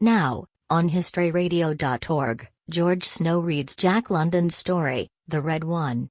Now, on historyradio.org, George Snow reads Jack London's story, The Red One.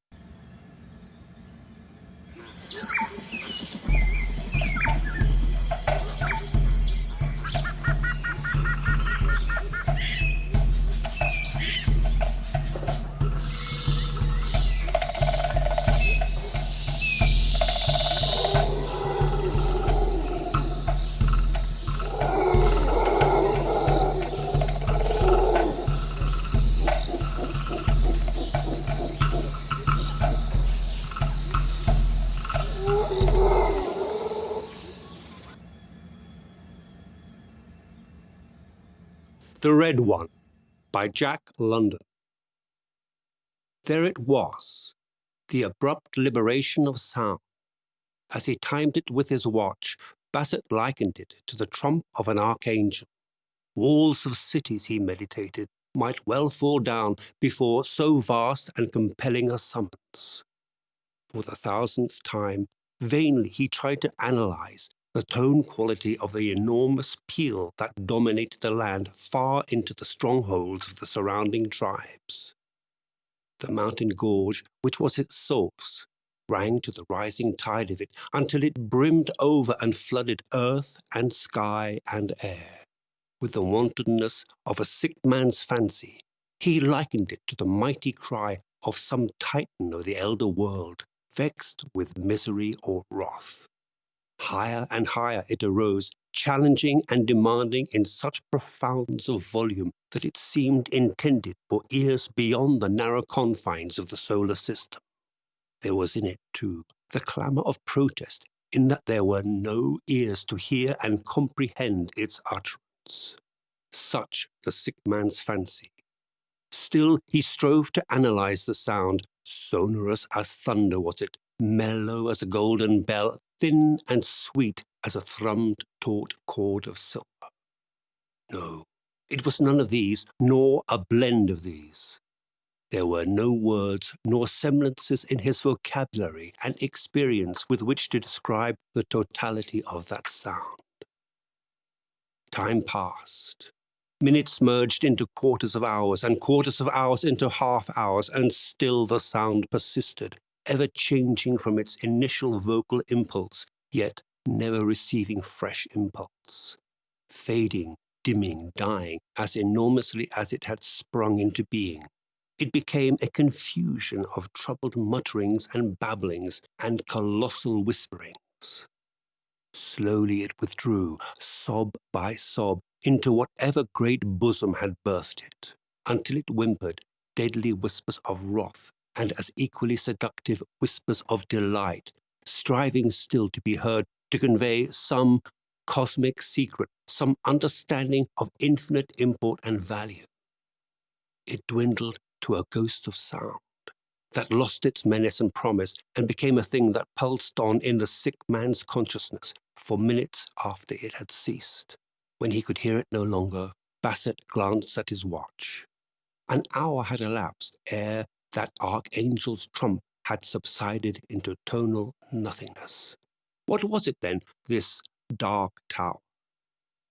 The Red One by Jack London. There it was, the abrupt liberation of sound. As he timed it with his watch, Bassett likened it to the trump of an archangel. Walls of cities, he meditated, might well fall down before so vast and compelling a summons. For the thousandth time, vainly he tried to analyze the tone quality of the enormous peal that dominated the land far into the strongholds of the surrounding tribes. The mountain gorge, which was its source, rang to the rising tide of it until it brimmed over and flooded earth and sky and air. With the wantonness of a sick man's fancy, he likened it to the mighty cry of some titan of the elder world, vexed with misery or wrath. Higher and higher it arose, challenging and demanding in such profounds of volume that it seemed intended for ears beyond the narrow confines of the solar system. There was in it, too, the clamour of protest, in that there were no ears to hear and comprehend its utterance. Such the sick man's fancy. Still he strove to analyze the sound. Sonorous as thunder was it, mellow as a golden bell, thin and sweet as a thrummed taut chord of silver. No, it was none of these, nor a blend of these. There were no words nor semblances in his vocabulary and experience with which to describe the totality of that sound. Time passed. Minutes merged into quarters of hours, and quarters of hours into half hours, and still the sound persisted, ever changing from its initial vocal impulse, yet never receiving fresh impulse. Fading, dimming, dying, as enormously as it had sprung into being. It became a confusion of troubled mutterings and babblings and colossal whisperings. Slowly it withdrew, sob by sob, into whatever great bosom had birthed it, until it whimpered deadly whispers of wrath, and as equally seductive whispers of delight, striving still to be heard, to convey some cosmic secret, some understanding of infinite import and value. It dwindled to a ghost of sound that lost its menace and promise and became a thing that pulsed on in the sick man's consciousness for minutes after it had ceased. When he could hear it no longer, Bassett glanced at his watch. An hour had elapsed ere that archangel's trump had subsided into tonal nothingness. What was it then, this dark tower?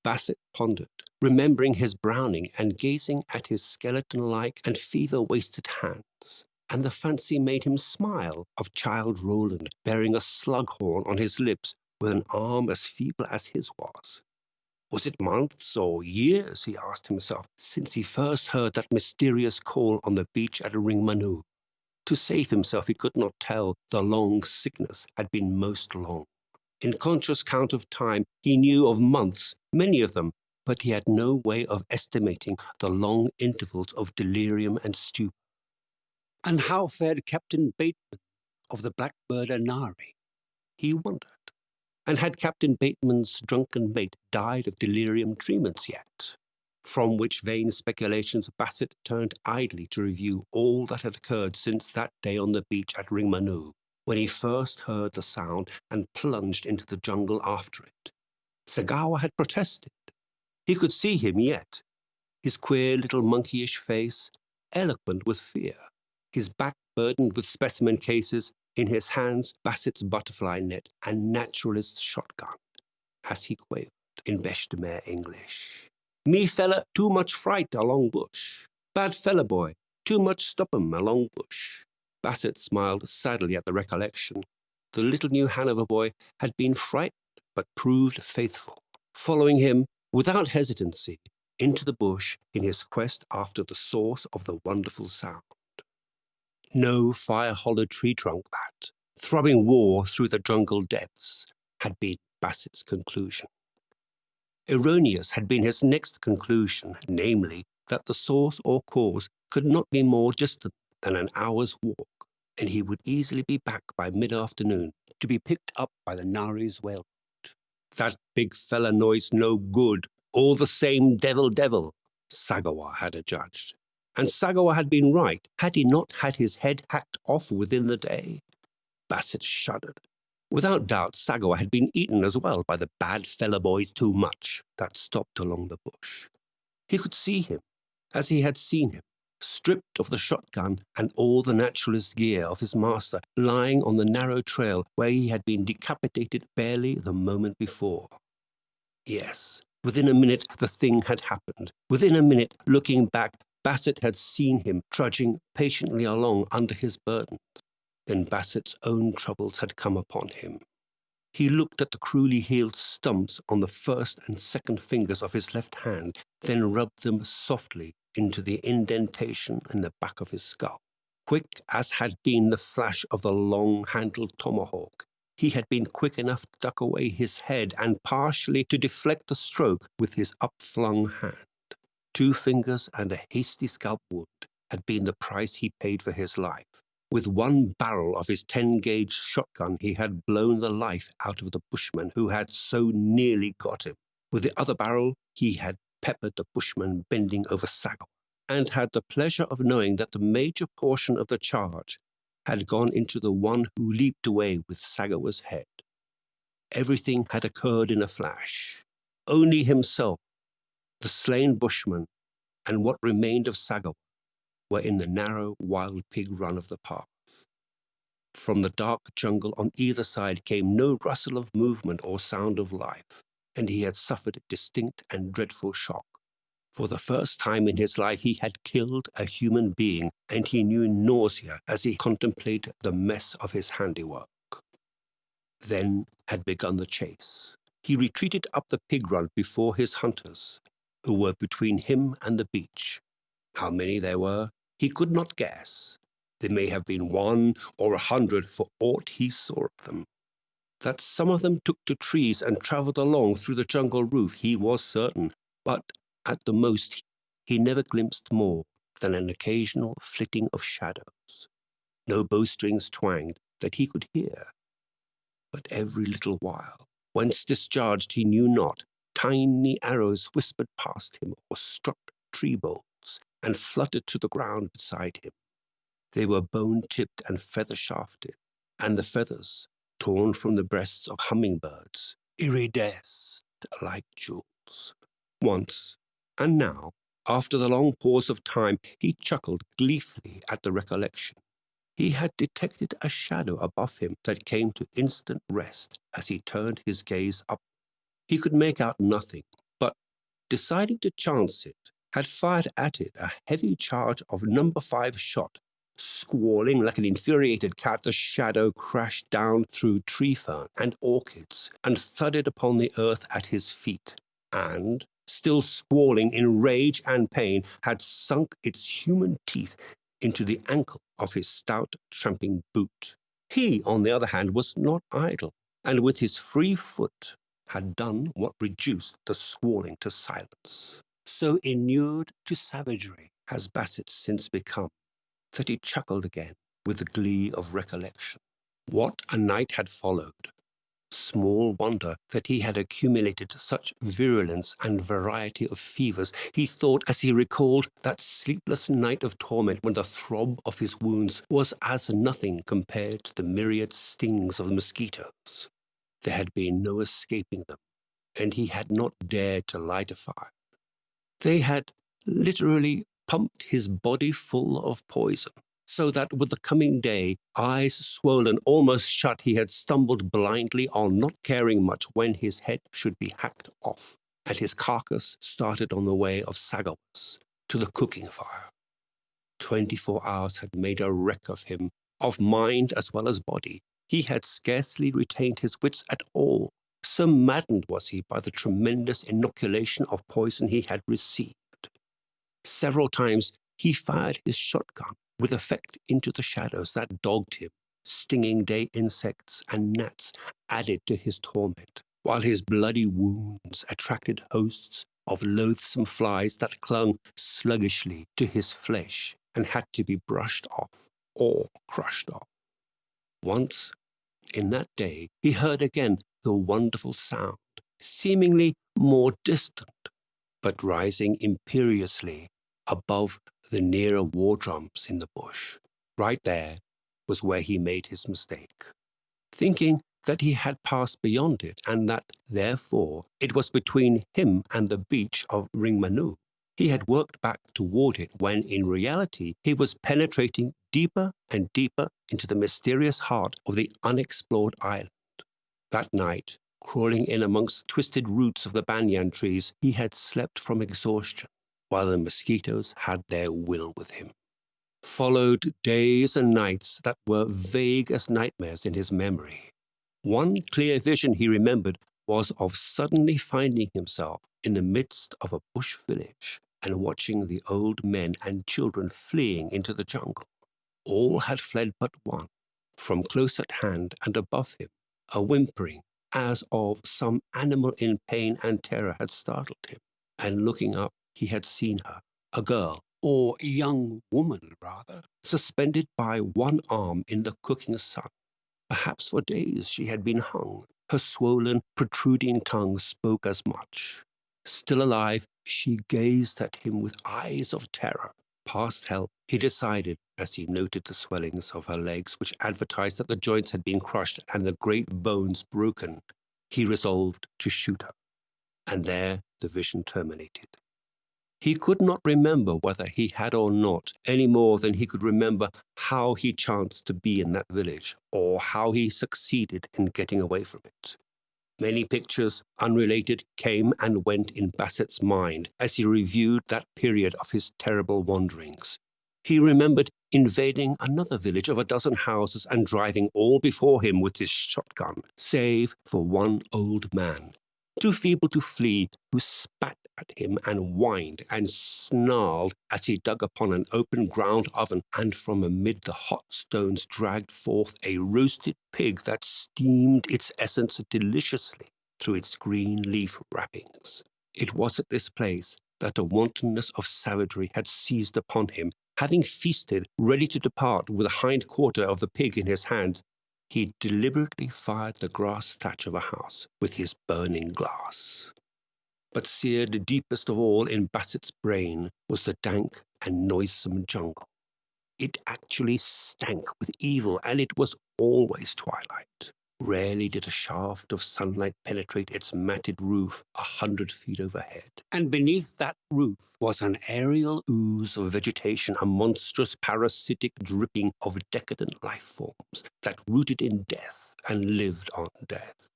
Bassett pondered, remembering his Browning and gazing at his skeleton-like and fever-wasted hands. And the fancy made him smile of Childe Roland bearing a slug-horn on his lips with an arm as feeble as his was. Was it months or years, he asked himself, since he first heard that mysterious call on the beach at Ringmanu? To save himself he could not tell. The long sickness had been most long. In conscious count of time, he knew of months, many of them, but he had no way of estimating the long intervals of delirium and stupor. And how fared Captain Bateman of the Blackbird Anari? He wondered. And had Captain Bateman's drunken mate died of delirium tremens yet? From which vain speculations Bassett turned idly to review all that had occurred since that day on the beach at Ringmanu, when he first heard the sound and plunged into the jungle after it. Sagawa had protested. He could see him yet, his queer little monkeyish face, eloquent with fear, his back burdened with specimen cases, in his hands Bassett's butterfly net and naturalist's shotgun, as he quavered in bêche de mer English. Me fella too much fright along bush. Bad fella boy, too much stop 'em along bush. Bassett smiled sadly at the recollection. The little New Hanover boy had been frightened, but proved faithful, following him without hesitancy into the bush in his quest after the source of the wonderful sound. No fire-hollowed tree trunk that, throbbing war through the jungle depths, had been Bassett's conclusion. Erroneous had been his next conclusion, namely, that the source or cause could not be more distant than an hour's walk, and he would easily be back by mid-afternoon to be picked up by the Nari's Railroad. That big fella noise no good, all the same devil, Sagawa had adjudged. And Sagawa had been right, had he not had his head hacked off within the day. Bassett shuddered. Without doubt, Sagawa had been eaten as well by the bad fella boys too much that stopped along the bush. He could see him, as he had seen him, stripped of the shotgun and all the naturalist gear of his master, lying on the narrow trail where he had been decapitated barely the moment before. Yes, within a minute the thing had happened. Within a minute, looking back, Bassett had seen him trudging patiently along under his burden. Then Bassett's own troubles had come upon him. He looked at the cruelly healed stumps on the first and second fingers of his left hand, then rubbed them softly into the indentation in the back of his skull. Quick as had been the flash of the long-handled tomahawk, he had been quick enough to duck away his head and partially to deflect the stroke with his upflung hand. 2 fingers and a hasty scalp wound had been the price he paid for his life. With one barrel of his 10-gauge shotgun, he had blown the life out of the bushman who had so nearly got him. With the other barrel, he had peppered the bushman bending over Sagawa, and had the pleasure of knowing that the major portion of the charge had gone into the one who leaped away with Sagawa's head. Everything had occurred in a flash. Only himself, the slain bushman, and what remained of Sagawa were in the narrow wild pig run of the path. From the dark jungle on either side came no rustle of movement or sound of life, and he had suffered a distinct and dreadful shock. For the first time in his life he had killed a human being, and he knew nausea as he contemplated the mess of his handiwork. Then had begun the chase. He retreated up the pig run before his hunters, who were between him and the beach. How many there were, he could not guess. There may have been 1 or 100 for aught he saw of them. That some of them took to trees and travelled along through the jungle roof, he was certain, but at the most he never glimpsed more than an occasional flitting of shadows. No bowstrings twanged that he could hear, but every little while, whence discharged he knew not, tiny arrows whispered past him or struck tree boles and fluttered to the ground beside him. They were bone-tipped and feather-shafted, and the feathers, torn from the breasts of hummingbirds, iridesced like jewels. Once, and now, after the long pause of time, he chuckled gleefully at the recollection. He had detected a shadow above him that came to instant rest as he turned his gaze up. He could make out nothing, but, deciding to chance it, had fired at it a heavy charge of No. 5 shot. Squalling like an infuriated cat, the shadow crashed down through tree fern and orchids and thudded upon the earth at his feet, and, still squalling in rage and pain, had sunk its human teeth into the ankle of his stout tramping boot. He, on the other hand, was not idle, and with his free foot had done what reduced the squalling to silence. So inured to savagery has Bassett since become, that he chuckled again with the glee of recollection. What a night had followed! Small wonder that he had accumulated such virulence and variety of fevers, he thought as he recalled that sleepless night of torment when the throb of his wounds was as nothing compared to the myriad stings of the mosquitoes. There had been no escaping them, and he had not dared to light a fire. They had literally pumped his body full of poison, so that with the coming day, eyes swollen almost shut, he had stumbled blindly on, not caring much when his head should be hacked off. and his carcass started on the way of Sagawas to the cooking fire. 24 hours had made a wreck of him, of mind as well as body. He had scarcely retained his wits at all, so maddened was he by the tremendous inoculation of poison he had received. Several times he fired his shotgun with effect into the shadows that dogged him. Stinging day insects and gnats added to his torment, while his bloody wounds attracted hosts of loathsome flies that clung sluggishly to his flesh and had to be brushed off or crushed off. Once, in that day, he heard again the wonderful sound, seemingly more distant, but rising imperiously above the nearer war drums in the bush. Right there was where he made his mistake, thinking that he had passed beyond it and that, therefore, it was between him and the beach of Ringmanu. He had worked back toward it when, in reality, he was penetrating deeper and deeper into the mysterious heart of the unexplored island. That night, crawling in amongst the twisted roots of the banyan trees, he had slept from exhaustion, while the mosquitoes had their will with him. Followed days and nights that were vague as nightmares in his memory. One clear vision he remembered was of suddenly finding himself in the midst of a bush village and watching the old men and children fleeing into the jungle. All had fled but one. From close at hand and above him, a whimpering as of some animal in pain and terror had startled him, and looking up, he had seen her, a girl, or young woman rather, suspended by one arm in the cooking sun. Perhaps for days she had been hung. Her swollen, protruding tongue spoke as much. Still alive, she gazed at him with eyes of terror. Past help, he decided, as he noted the swellings of her legs, which advertised that the joints had been crushed and the great bones broken. He resolved to shoot her. And there the vision terminated. He could not remember whether he had or not, any more than he could remember how he chanced to be in that village, or how he succeeded in getting away from it. Many pictures, unrelated, came and went in Bassett's mind as he reviewed that period of his terrible wanderings. He remembered invading another village of a dozen houses and driving all before him with his shotgun, save for one old man, too feeble to flee, who spat at him and whined and snarled as he dug upon an open ground oven and from amid the hot stones dragged forth a roasted pig that steamed its essence deliciously through its green leaf wrappings. It was at this place that a wantonness of savagery had seized upon him. Having feasted, ready to depart with the hind quarter of the pig in his hand, he deliberately fired the grass thatch of a house with his burning glass. But seared deepest of all in Bassett's brain was the dank and noisome jungle. It actually stank with evil, and it was always twilight. Rarely did a shaft of sunlight penetrate its matted roof 100 feet overhead. And beneath that roof was an aerial ooze of vegetation, a monstrous parasitic dripping of decadent life forms that rooted in death and lived on death.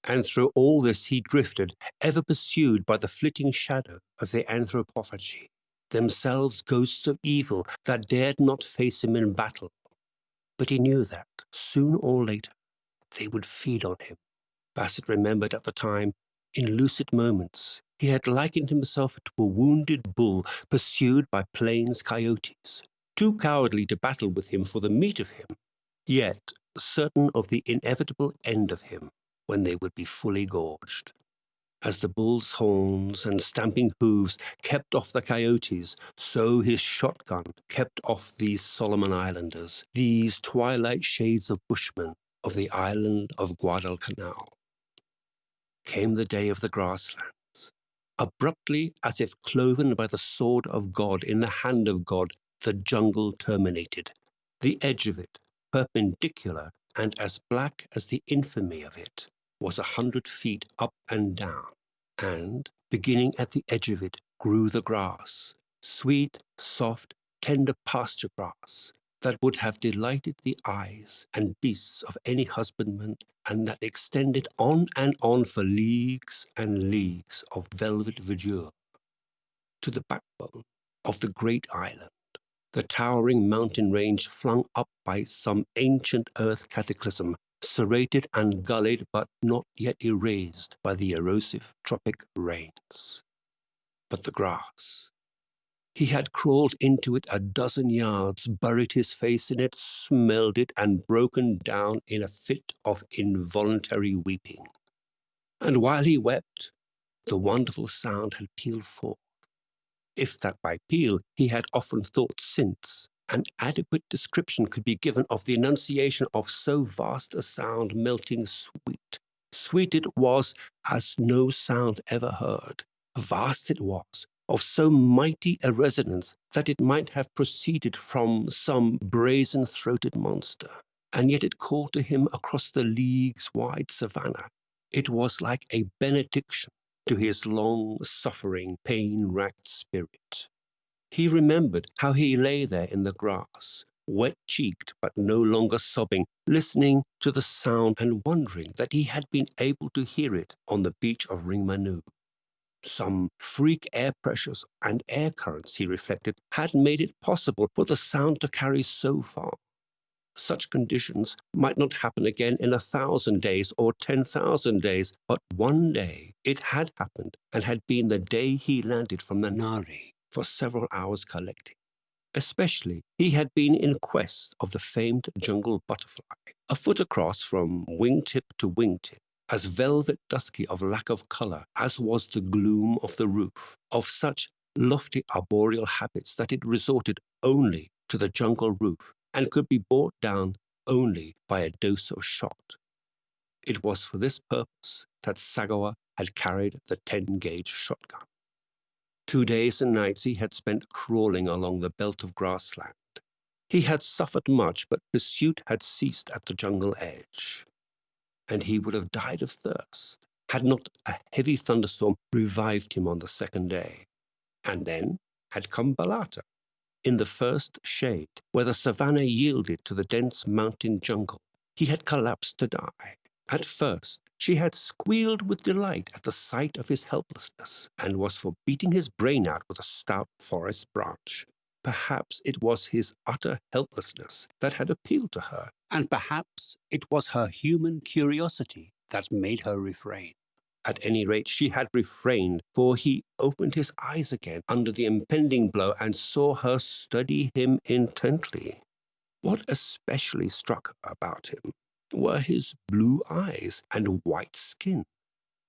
And through all this he drifted, ever pursued by the flitting shadow of the anthropophagy, themselves ghosts of evil that dared not face him in battle. But he knew that, soon or later, they would feed on him. Bassett remembered at the time, in lucid moments, he had likened himself to a wounded bull pursued by plains coyotes, too cowardly to battle with him for the meat of him, yet certain of the inevitable end of him when they would be fully gorged. As the bull's horns and stamping hooves kept off the coyotes, so his shotgun kept off these Solomon Islanders, these twilight shades of bushmen of the island of Guadalcanal. Came the day of the grasslands. Abruptly, as if cloven by the sword of God in the hand of God, the jungle terminated. The edge of it, perpendicular and as black as the infamy of it, was 100 feet up and down, and, beginning at the edge of it, grew the grass, sweet, soft, tender pasture grass, that would have delighted the eyes and beasts of any husbandman, and that extended on and on for leagues and leagues of velvet verdure to the backbone of the great island, the towering mountain range flung up by some ancient earth cataclysm, serrated and gullied but not yet erased by the erosive tropic rains. But the grass. He had crawled into it a dozen yards, buried his face in it, smelled it, and broken down in a fit of involuntary weeping. And while he wept, the wonderful sound had pealed forth. If that by peal he had often thought since, an adequate description could be given of the enunciation of so vast a sound melting sweet. Sweet it was as no sound ever heard. Vast it was, of so mighty a resonance that it might have proceeded from some brazen-throated monster. And yet it called to him across the leagues-wide savannah. It was like a benediction to his long-suffering, pain-racked spirit. He remembered how he lay there in the grass, wet-cheeked but no longer sobbing, listening to the sound and wondering that he had been able to hear it on the beach of Ringmanu. Some freak air pressures and air currents, he reflected, had made it possible for the sound to carry so far. Such conditions might not happen again in 1,000 days or 10,000 days, but one day it had happened and had been the day he landed from the Nari for several hours collecting. Especially, he had been in quest of the famed jungle butterfly, a foot across from wingtip to wingtip, as velvet dusky of lack of color as was the gloom of the roof, of such lofty arboreal habits that it resorted only to the jungle roof and could be brought down only by a dose of shot. It was for this purpose that Sagawa had carried the 10-gauge shotgun. 2 days and nights he had spent crawling along the belt of grassland. He had suffered much, but pursuit had ceased at the jungle edge, and he would have died of thirst had not a heavy thunderstorm revived him on the second day. And then had come Balata, in the first shade, where the savannah yielded to the dense mountain jungle. He had collapsed to die. At first, she had squealed with delight at the sight of his helplessness, and was for beating his brain out with a stout forest branch. Perhaps it was his utter helplessness that had appealed to her, and perhaps it was her human curiosity that made her refrain. At any rate, she had refrained, for he opened his eyes again under the impending blow and saw her study him intently. What especially struck her about him were his blue eyes and white skin.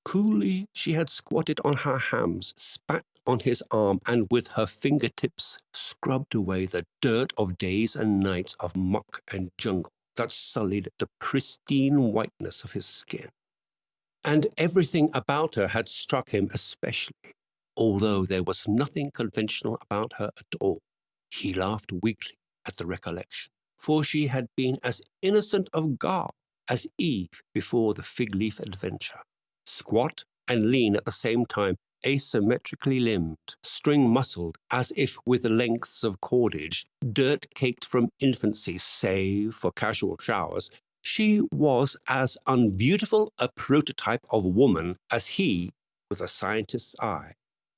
Coolly, she had squatted on her hams, spat on his arm, and with her fingertips scrubbed away the dirt of days and nights of muck and jungle that sullied the pristine whiteness of his skin. And everything about her had struck him especially, although there was nothing conventional about her at all. He laughed weakly at the recollection, for she had been as innocent of guile as Eve before the fig-leaf adventure. Squat and lean at the same time, asymmetrically limbed, string-muscled, as if with lengths of cordage, dirt-caked from infancy, save for casual showers, she was as unbeautiful a prototype of woman as he, with a scientist's eye,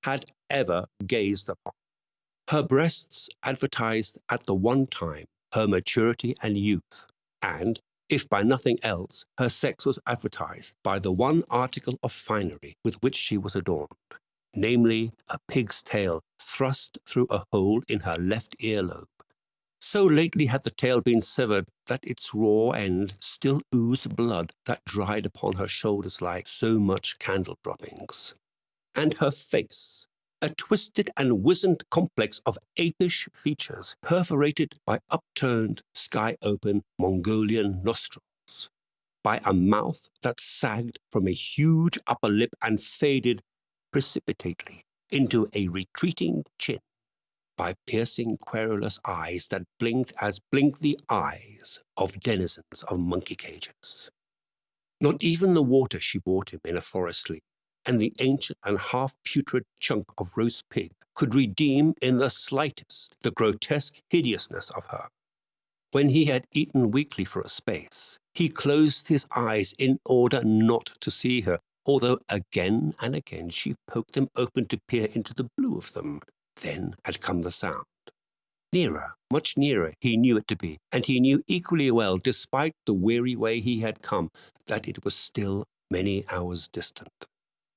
had ever gazed upon. Her breasts advertised at the one time her maturity and youth, and, if by nothing else, her sex was advertised by the one article of finery with which she was adorned, namely a pig's tail thrust through a hole in her left earlobe. So lately had the tail been severed that its raw end still oozed blood that dried upon her shoulders like so much candle droppings. And her face, a twisted and wizened complex of apish features, perforated by upturned, sky-open Mongolian nostrils, by a mouth that sagged from a huge upper lip and faded precipitately into a retreating chin, by piercing, querulous eyes that blinked as blink the eyes of denizens of monkey cages. Not even the water she brought him in a forest leaf, and the ancient and half-putrid chunk of roast pig could redeem in the slightest the grotesque hideousness of her. When he had eaten weakly for a space, he closed his eyes in order not to see her, although again and again she poked them open to peer into the blue of them. Then had come the sound. Nearer, much nearer, he knew it to be, and he knew equally well, despite the weary way he had come, that it was still many hours distant.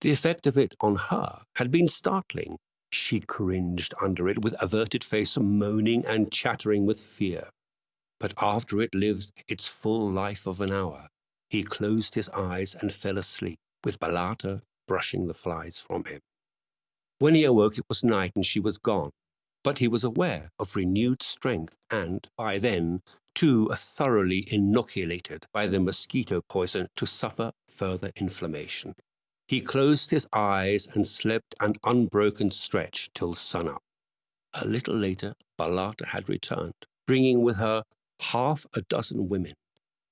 The effect of it on her had been startling. She cringed under it with averted face, moaning and chattering with fear. But after it lived its full life of an hour, he closed his eyes and fell asleep, with Balata brushing the flies from him. When he awoke, it was night and she was gone, but he was aware of renewed strength and, by then, too thoroughly inoculated by the mosquito poison to suffer further inflammation. He closed his eyes and slept an unbroken stretch till sunup. A little later, Balata had returned, bringing with her half a dozen women,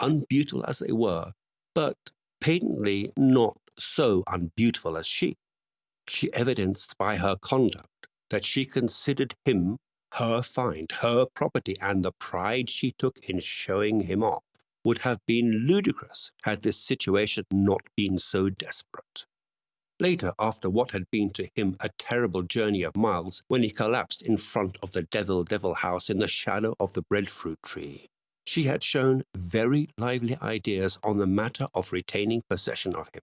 unbeautiful as they were, but patently not so unbeautiful as she. She evidenced by her conduct that she considered him her find, her property, and the pride she took in showing him off would have been ludicrous had this situation not been so desperate. Later, after what had been to him a terrible journey of miles, when he collapsed in front of the Devil house in the shadow of the breadfruit tree, she had shown very lively ideas on the matter of retaining possession of him.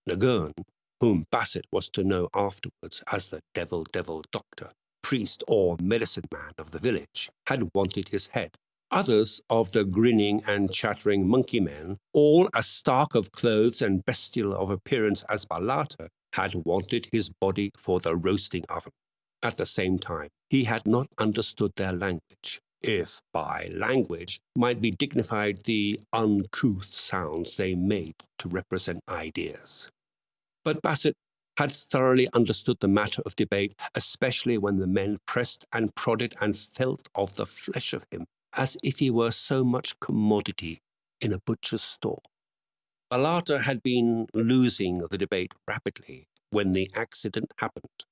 Nagurn, whom Basset was to know afterwards as the Devil doctor, priest or medicine man of the village, had wanted his head. Others of the grinning and chattering monkey men, all as stark of clothes and bestial of appearance as Balata, had wanted his body for the roasting oven. At the same time, he had not understood their language, if by language might be dignified the uncouth sounds they made to represent ideas. But Basset had thoroughly understood the matter of debate, especially when the men pressed and prodded and felt of the flesh of him, as if he were so much commodity in a butcher's store. Balata had been losing the debate rapidly when the accident happened.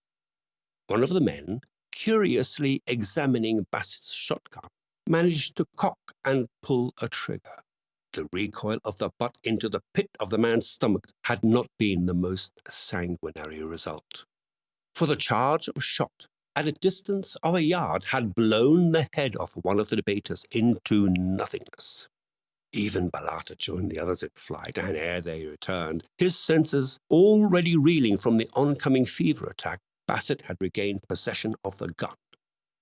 One of the men, curiously examining Basset's shotgun, managed to cock and pull a trigger. The recoil of the butt into the pit of the man's stomach had not been the most sanguinary result, for the charge of shot at a distance of a yard had blown the head of one of the debaters into nothingness. Even Balata joined the others in flight, and ere they returned, his senses already reeling from the oncoming fever attack, Basset had regained possession of the gun.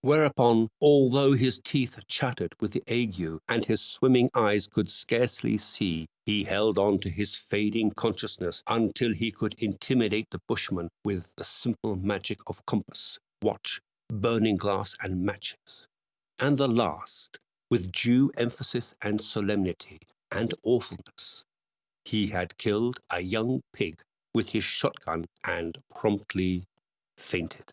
Whereupon, although his teeth chattered with the ague and his swimming eyes could scarcely see, he held on to his fading consciousness until he could intimidate the bushman with the simple magic of compass, watch, burning glass, and matches. And the last, with due emphasis and solemnity and awfulness. He had killed a young pig with his shotgun and promptly fainted.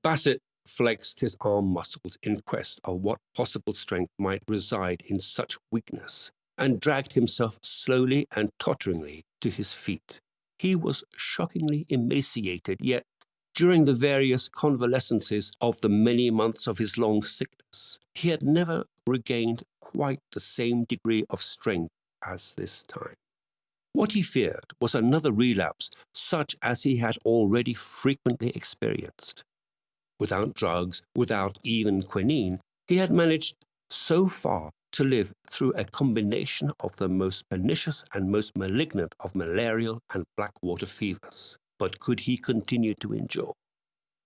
Basset flexed his arm muscles in quest of what possible strength might reside in such weakness, and dragged himself slowly and totteringly to his feet. He was shockingly emaciated, yet during the various convalescences of the many months of his long sickness, he had never regained quite the same degree of strength as this time. What he feared was another relapse, such as he had already frequently experienced. Without drugs, without even quinine, he had managed so far to live through a combination of the most pernicious and most malignant of malarial and blackwater fevers. But could he continue to endure?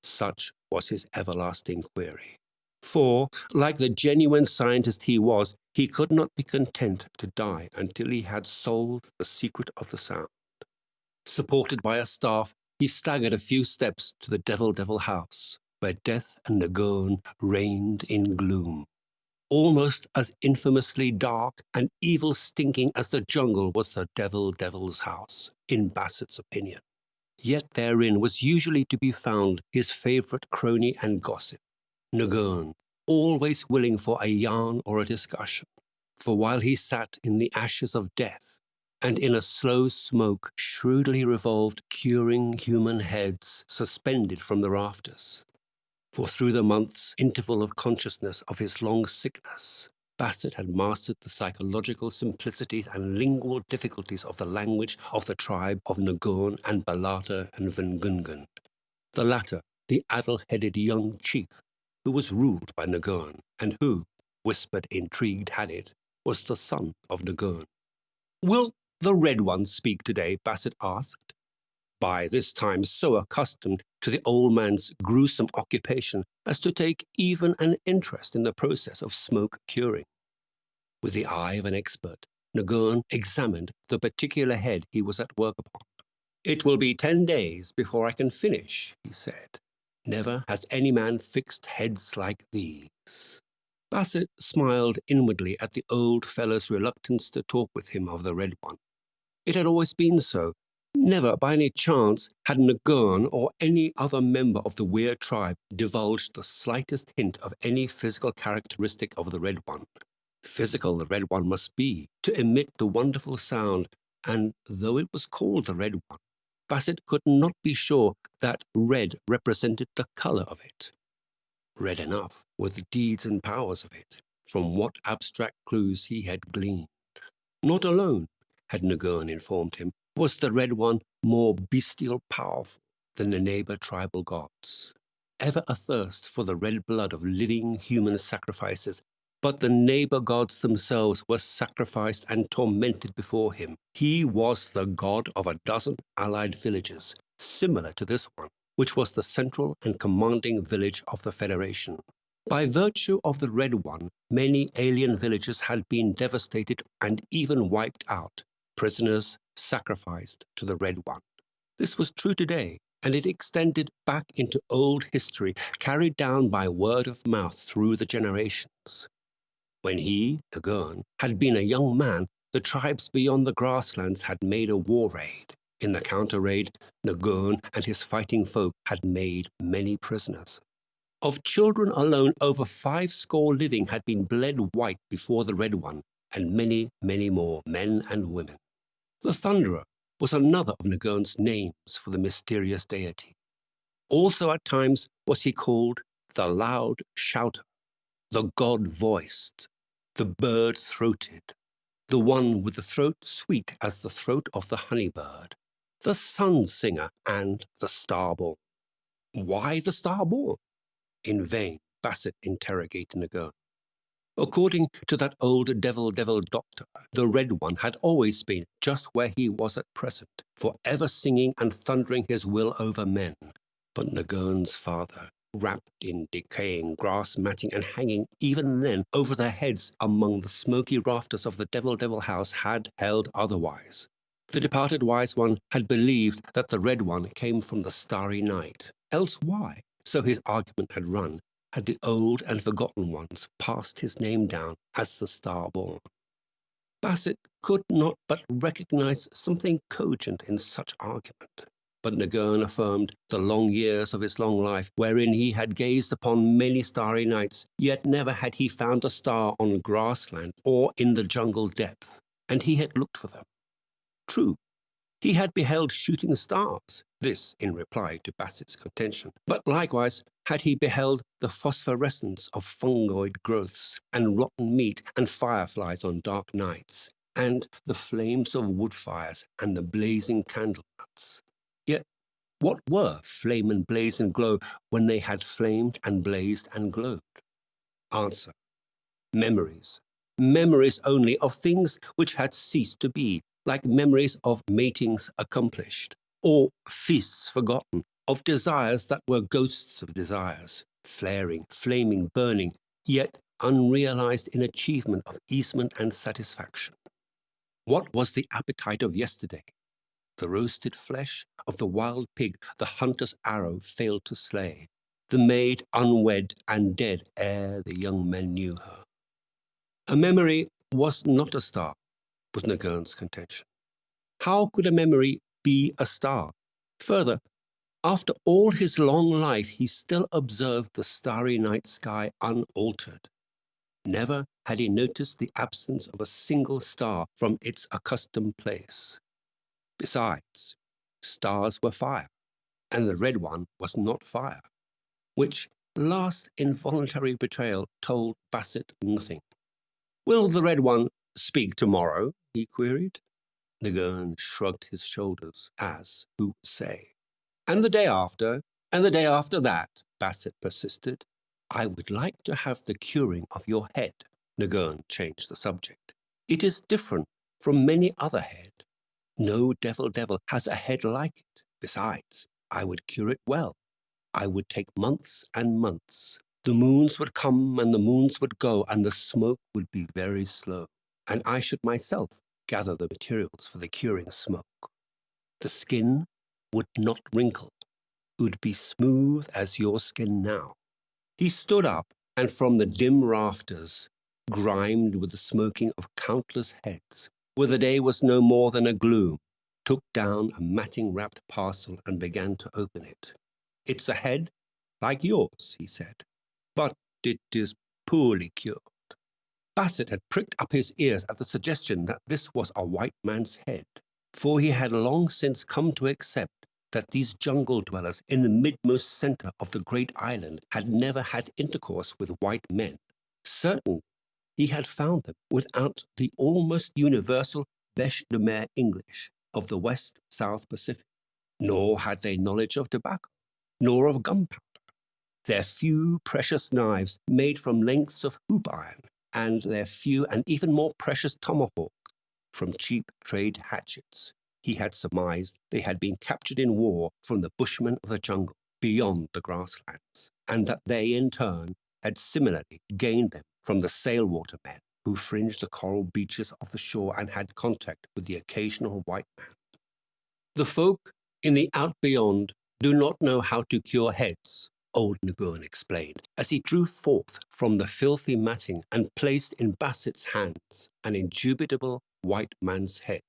Such was his everlasting query. For, like the genuine scientist he was, he could not be content to die until he had solved the secret of the sound. Supported by a staff, he staggered a few steps to the Devil house, where death and Nagurn reigned in gloom. Almost as infamously dark and evil-stinking as the jungle was the Devil's house, in Basset's opinion. Yet therein was usually to be found his favourite crony and gossip, Nagurn, always willing for a yarn or a discussion. For while he sat in the ashes of death, and in a slow smoke shrewdly revolved curing human heads suspended from the rafters, for through the months' interval of consciousness of his long sickness, Basset had mastered the psychological simplicities and lingual difficulties of the language of the tribe of Nagoon and Balata and Vengungun. The latter, the addle-headed young chief, who was ruled by Nagoon, and who, whispered intrigued had it, was the son of Nagoon. "Will the Red One speak today?" Basset asked, by this time so accustomed to the old man's gruesome occupation as to take even an interest in the process of smoke curing. With the eye of an expert, Nagoon examined the particular head he was at work upon. "It will be 10 days before I can finish," he said. "Never has any man fixed heads like these." Basset smiled inwardly at the old fellow's reluctance to talk with him of the Red One. It had always been so. Never by any chance had Nagoon or any other member of the Weir tribe divulged the slightest hint of any physical characteristic of the Red One. Physical the Red One must be, to emit the wonderful sound, and though it was called the Red One, Basset could not be sure that red represented the colour of it. Red enough were the deeds and powers of it, from what abstract clues he had gleaned. Not alone, had Nagoon informed him, was the Red One more bestial powerful than the neighbour tribal gods. Ever athirst for the red blood of living human sacrifices, but the neighbour gods themselves were sacrificed and tormented before him. He was the god of a dozen allied villages, similar to this one, which was the central and commanding village of the Federation. By virtue of the Red One, many alien villages had been devastated and even wiped out, prisoners sacrificed to the Red One. This was true today, and it extended back into old history, carried down by word of mouth through the generations. When he, Nagoon, had been a young man, the tribes beyond the grasslands had made a war raid. In the counter-raid, Nagoon and his fighting folk had made many prisoners. Of children alone, over 50 living had been bled white before the Red One, and many, many more, men and women. The Thunderer was another of Nagoon's names for the mysterious deity. Also at times was he called the Loud Shouter, the God-voiced, the Bird-throated, the one with the throat sweet as the throat of the honey-bird, the Sun-singer, and the Star-born. Why the Star-born? In vain Basset interrogated Nagoon. According to that old devil doctor, the Red One had always been just where he was at present, forever singing and thundering his will over men. But Nagoon's father, wrapped in decaying grass matting and hanging even then over their heads among the smoky rafters of the devil house, had held otherwise. The departed wise one had believed that the Red One came from the starry night. Else why, so his argument had run, had the old and forgotten ones passed his name down as the Star-born? Basset could not but recognize something cogent in such argument. But Nagoon affirmed the long years of his long life, wherein he had gazed upon many starry nights, yet never had he found a star on grassland or in the jungle depth, and he had looked for them. True, he had beheld shooting stars, this in reply to Basset's contention, but likewise had he beheld the phosphorescence of fungoid growths and rotten meat and fireflies on dark nights, and the flames of wood fires and the blazing candle nuts. Yet what were flame and blaze and glow when they had flamed and blazed and glowed? Answer: memories. Memories only of things which had ceased to be, like memories of matings accomplished, or feasts forgotten, of desires that were ghosts of desires, flaring, flaming, burning, yet unrealized in achievement of easement and satisfaction. What was the appetite of yesterday? The roasted flesh of the wild pig the hunter's arrow failed to slay, the maid unwed and dead ere the young men knew her. A memory was not a star, was Nagoon's contention. How could a memory be a star? Further, after all his long life, he still observed the starry night sky unaltered. Never had he noticed the absence of a single star from its accustomed place. Besides, stars were fire, and the Red One was not fire, which last involuntary betrayal told Basset nothing. Will the Red One speak tomorrow? He queried. Nagurn shrugged his shoulders, as who say. And the day after, and the day after that, Bassett persisted. I would like to have the curing of your head. Nagurn changed the subject. It is different from many other head. No devil has a head like it. Besides, I would cure it well. I would take months and months. The moons would come and the moons would go, and the smoke would be very slow. And I should myself gather the materials for the curing smoke. The skin would not wrinkle. It would be smooth as your skin now. He stood up, and from the dim rafters, grimed with the smoking of countless heads, where the day was no more than a gloom, took down a matting-wrapped parcel and began to open it. It's a head like yours, he said, but it is poorly cured. Bassett had pricked up his ears at the suggestion that this was a white man's head, for he had long since come to accept that these jungle dwellers in the midmost center of the great island had never had intercourse with white men. Certainly, he had found them without the almost universal bêche de mer English of the West-South Pacific, nor had they knowledge of tobacco, nor of gunpowder. Their few precious knives made from lengths of hoop iron, and their few and even more precious tomahawks from cheap trade hatchets. He had surmised they had been captured in war from the bushmen of the jungle beyond the grasslands, and that they in turn had similarly gained them from the sailwater men who fringed the coral beaches of the shore and had contact with the occasional white man. The folk in the out beyond do not know how to cure heads, old Nagurn explained, as he drew forth from the filthy matting and placed in Bassett's hands an indubitable white man's head.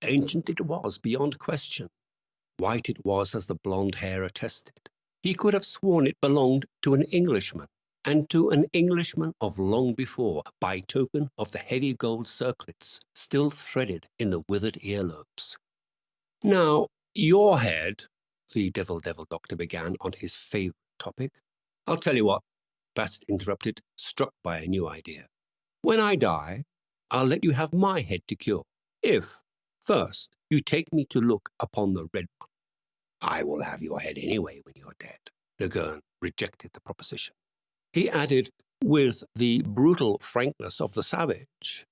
Ancient it was beyond question. White it was as the blonde hair attested. He could have sworn it belonged to an Englishman, and to an Englishman of long before, by token of the heavy gold circlets still threaded in the withered earlobes. Now, your head, the devil doctor began on his favorite topic. I'll tell you what, Bassett interrupted, struck by a new idea. When I die, I'll let you have my head to cure, if, first, you take me to look upon the Red One. I will have your head anyway when you're dead. Nagurn rejected the proposition. He added, with the brutal frankness of the savage,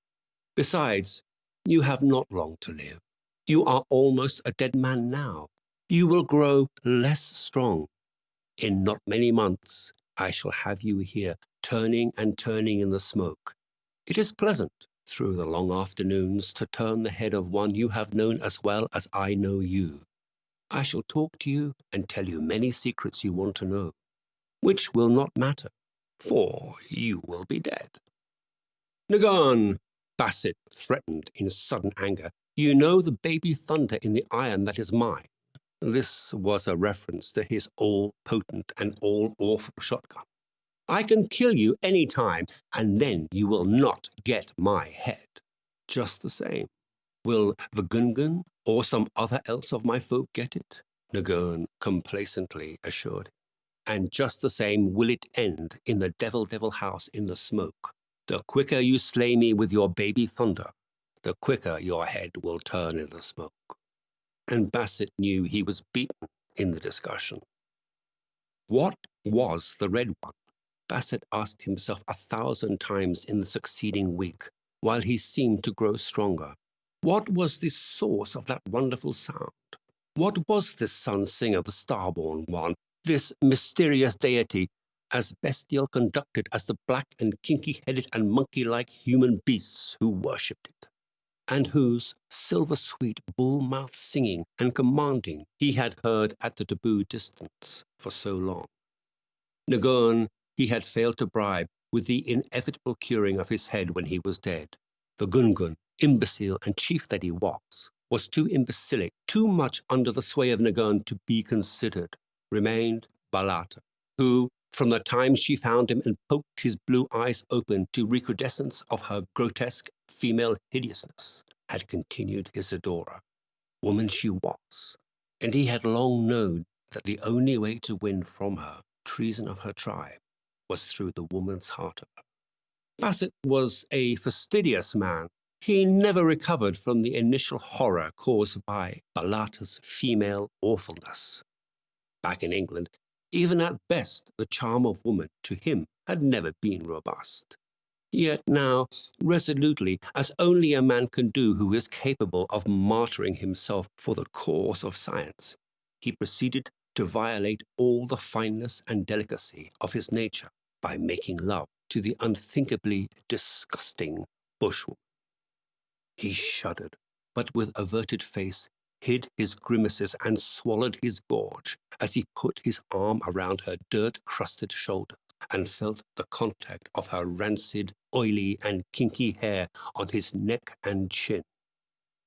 besides, you have not long to live. You are almost a dead man now. You will grow less strong. In not many months, I shall have you here, turning and turning in the smoke. It is pleasant, through the long afternoons, to turn the head of one you have known as well as I know you. I shall talk to you and tell you many secrets you want to know, which will not matter, for you will be dead. Nagurn, Bassett threatened in sudden anger. You know the baby thunder in the iron that is mine. This was a reference to his all-potent and all-awful shotgun. I can kill you any time, and then you will not get my head. Just the same. Will the Gungan or some other else of my folk get it? Nagurn complacently assured him. And just the same will it end in the devil house in the smoke. The quicker you slay me with your baby thunder, the quicker your head will turn in the smoke. And Bassett knew he was beaten in the discussion. What was the Red One? Bassett asked himself 1,000 times in the succeeding week, while he seemed to grow stronger. What was the source of that wonderful sound? What was this sun singer, the star-born one, this mysterious deity, as bestial conducted as the black and kinky-headed and monkey-like human beasts who worshipped it, and whose silver-sweet bull-mouthed singing and commanding he had heard at the taboo distance for so long? Nagurn he had failed to bribe with the inevitable curing of his head when he was dead. The Gungan, imbecile and chief that he was too imbecilic, too much under the sway of Nagurn to be considered. Remained Balata, who, from the time she found him and poked his blue eyes open to recrudescence of her grotesque female hideousness, had continued his adorer. Woman she was, and he had long known that the only way to win from her treason of her tribe was through the woman's heart of her. Bassett was a fastidious man. He never recovered from the initial horror caused by Balata's female awfulness. Back in England, even at best, the charm of woman to him had never been robust. Yet now, resolutely, as only a man can do who is capable of martyring himself for the cause of science, he proceeded to violate all the fineness and delicacy of his nature by making love to the unthinkably disgusting bushwoman. He shuddered, but with averted face hid his grimaces and swallowed his gorge as he put his arm around her dirt-crusted shoulder and felt the contact of her rancid, oily, and kinky hair on his neck and chin.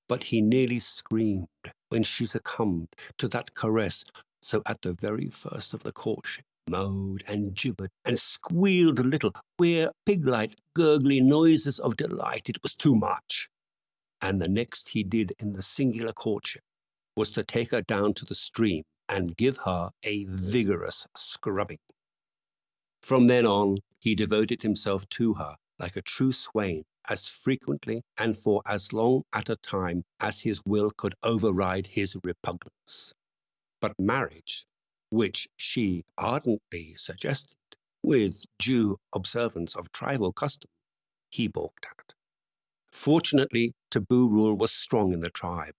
But he nearly screamed when she succumbed to that caress, so at the very first of the courtship, moaned and gibbered and squealed a little, queer, pig-like, gurgly noises of delight. It was too much. And the next he did in the singular courtship was to take her down to the stream and give her a vigorous scrubbing. From then on, he devoted himself to her like a true swain, as frequently and for as long at a time as his will could override his repugnance. But marriage, which she ardently suggested, with due observance of tribal custom, he balked at. Fortunately, taboo rule was strong in the tribe.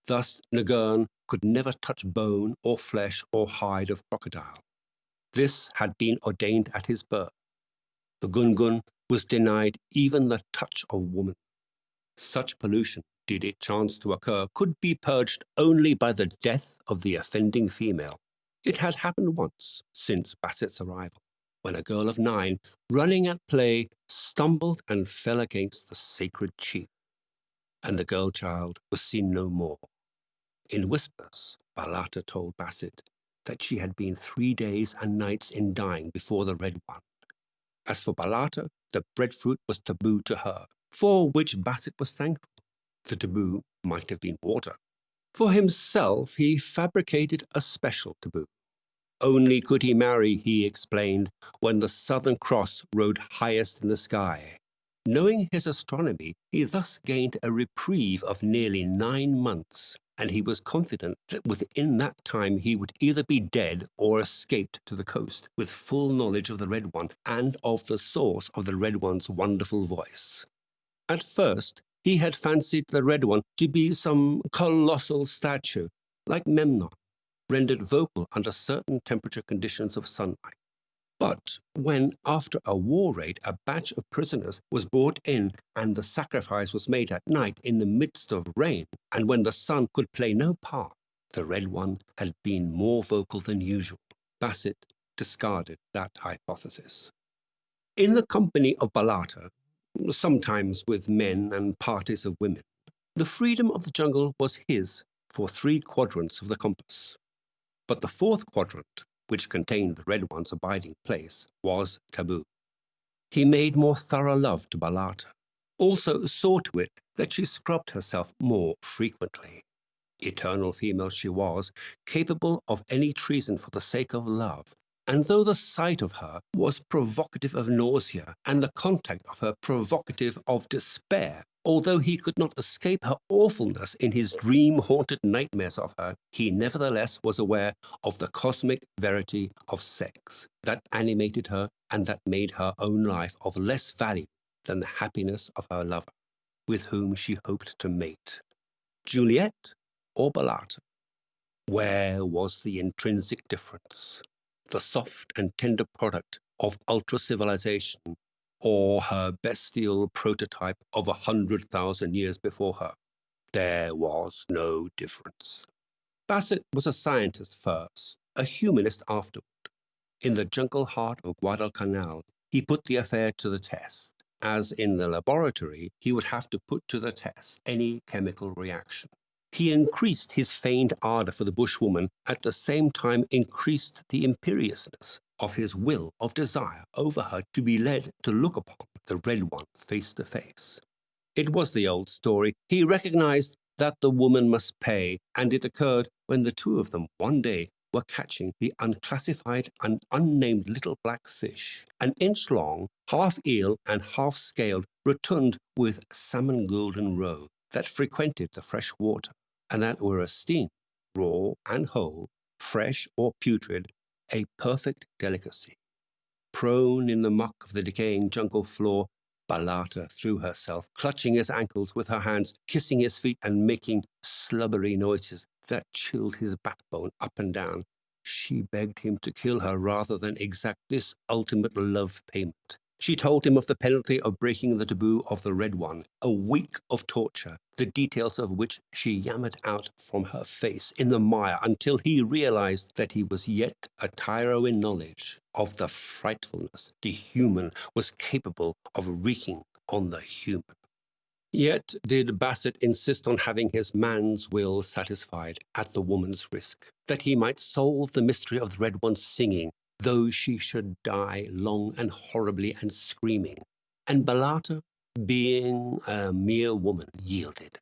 Thus, Ngern could never touch bone or flesh or hide of crocodile. This had been ordained at his birth. The Gungun was denied even the touch of woman. Such pollution, did it chance to occur, could be purged only by the death of the offending female. It had happened once since Bassett's arrival, when a girl of 9, running at play, stumbled and fell against the sacred chief, and the girl-child was seen no more. In whispers, Balata told Bassett that she had been 3 days and nights in dying before the Red One. As for Balata, the breadfruit was taboo to her, for which Bassett was thankful. The taboo might have been water. For himself, he fabricated a special taboo. Only could he marry, he explained, when the Southern Cross rode highest in the sky. Knowing his astronomy, he thus gained a reprieve of nearly 9 months, and he was confident that within that time he would either be dead or escaped to the coast, with full knowledge of the Red One and of the source of the Red One's wonderful voice. At first, he had fancied the Red One to be some colossal statue, like Memnon, rendered vocal under certain temperature conditions of sunlight. But when, after a war raid, a batch of prisoners was brought in and the sacrifice was made at night in the midst of rain, and when the sun could play no part, the Red One had been more vocal than usual. Bassett discarded that hypothesis. In the company of Balata, sometimes with men and parties of women, the freedom of the jungle was his for 3 quadrants of the compass. But the 4th quadrant, which contained the Red One's abiding place, was taboo. He made more thorough love to Balata, also saw to it that she scrubbed herself more frequently. Eternal female she was, capable of any treason for the sake of love, and though the sight of her was provocative of nausea, and the contact of her provocative of despair, although he could not escape her awfulness in his dream-haunted nightmares of her, he nevertheless was aware of the cosmic verity of sex that animated her and that made her own life of less value than the happiness of her lover, with whom she hoped to mate. Juliet or Balata? Where was the intrinsic difference? The soft and tender product of ultra-civilization, or her bestial prototype of 100,000 years before her? There was no difference. Bassett was a scientist first, a humanist afterward. In the jungle heart of Guadalcanal, he put the affair to the test, as in the laboratory he would have to put to the test any chemical reaction. He increased his feigned ardor for the bushwoman, at the same time increased the imperiousness of his will of desire over her to be led to look upon the Red One face to face. It was the old story. He recognized that the woman must pay, and it occurred when the two of them one day were catching the unclassified and unnamed little black fish, an inch long, half eel and half scaled, rotund with salmon golden roe, that frequented the fresh water, and that were esteemed, raw and whole, fresh or putrid, a perfect delicacy. Prone in the muck of the decaying jungle floor, Balata threw herself, clutching his ankles with her hands, kissing his feet, and making slubbery noises that chilled his backbone up and down. She begged him to kill her rather than exact this ultimate love payment. She told him of the penalty of breaking the taboo of the Red One, a week of torture, the details of which she yammered out from her face in the mire until he realized that he was yet a tyro in knowledge of the frightfulness the human was capable of wreaking on the human. Yet did Bassett insist on having his man's will satisfied at the woman's risk, that he might solve the mystery of the Red One's singing, though she should die long and horribly and screaming. And Balata, being a mere woman, yielded.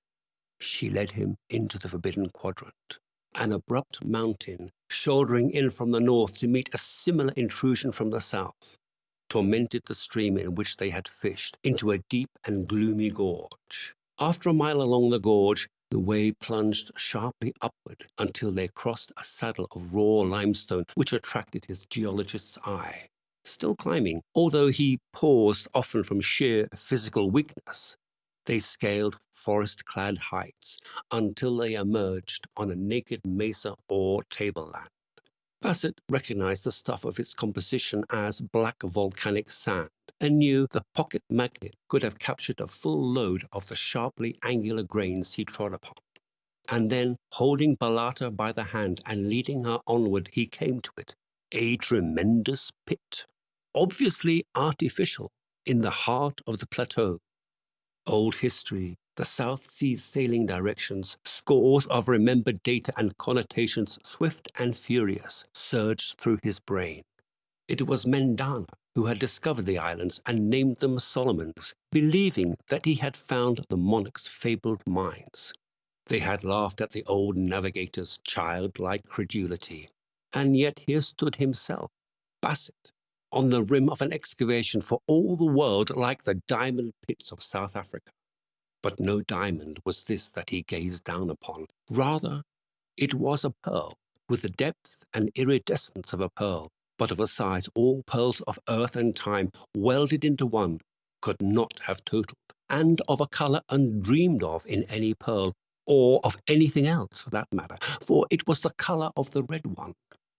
She led him into the forbidden quadrant, an abrupt mountain shouldering in from the north to meet a similar intrusion from the south, tormented the stream in which they had fished into a deep and gloomy gorge. After a mile along the gorge, the way plunged sharply upward until they crossed a saddle of raw limestone which attracted his geologist's eye. Still climbing, although he paused often from sheer physical weakness, they scaled forest-clad heights until they emerged on a naked mesa or tableland. Bassett recognized the stuff of its composition as black volcanic sand and knew the pocket magnet could have captured a full load of the sharply angular grains he trod upon. And then, holding Balata by the hand and leading her onward, he came to it, a tremendous pit, obviously artificial, in the heart of the plateau. Old history, the South Seas sailing directions, scores of remembered data and connotations, swift and furious, surged through his brain. It was Mendana who had discovered the islands and named them Solomons, believing that he had found the monarch's fabled mines. They had laughed at the old navigator's childlike credulity, and yet here stood himself, Bassett, on the rim of an excavation for all the world like the diamond pits of South Africa. But no diamond was this that he gazed down upon. Rather, it was a pearl, with the depth and iridescence of a pearl, but of a size all pearls of earth and time, welded into one, could not have totaled, and of a color undreamed of in any pearl, or of anything else for that matter, for it was the color of the Red One,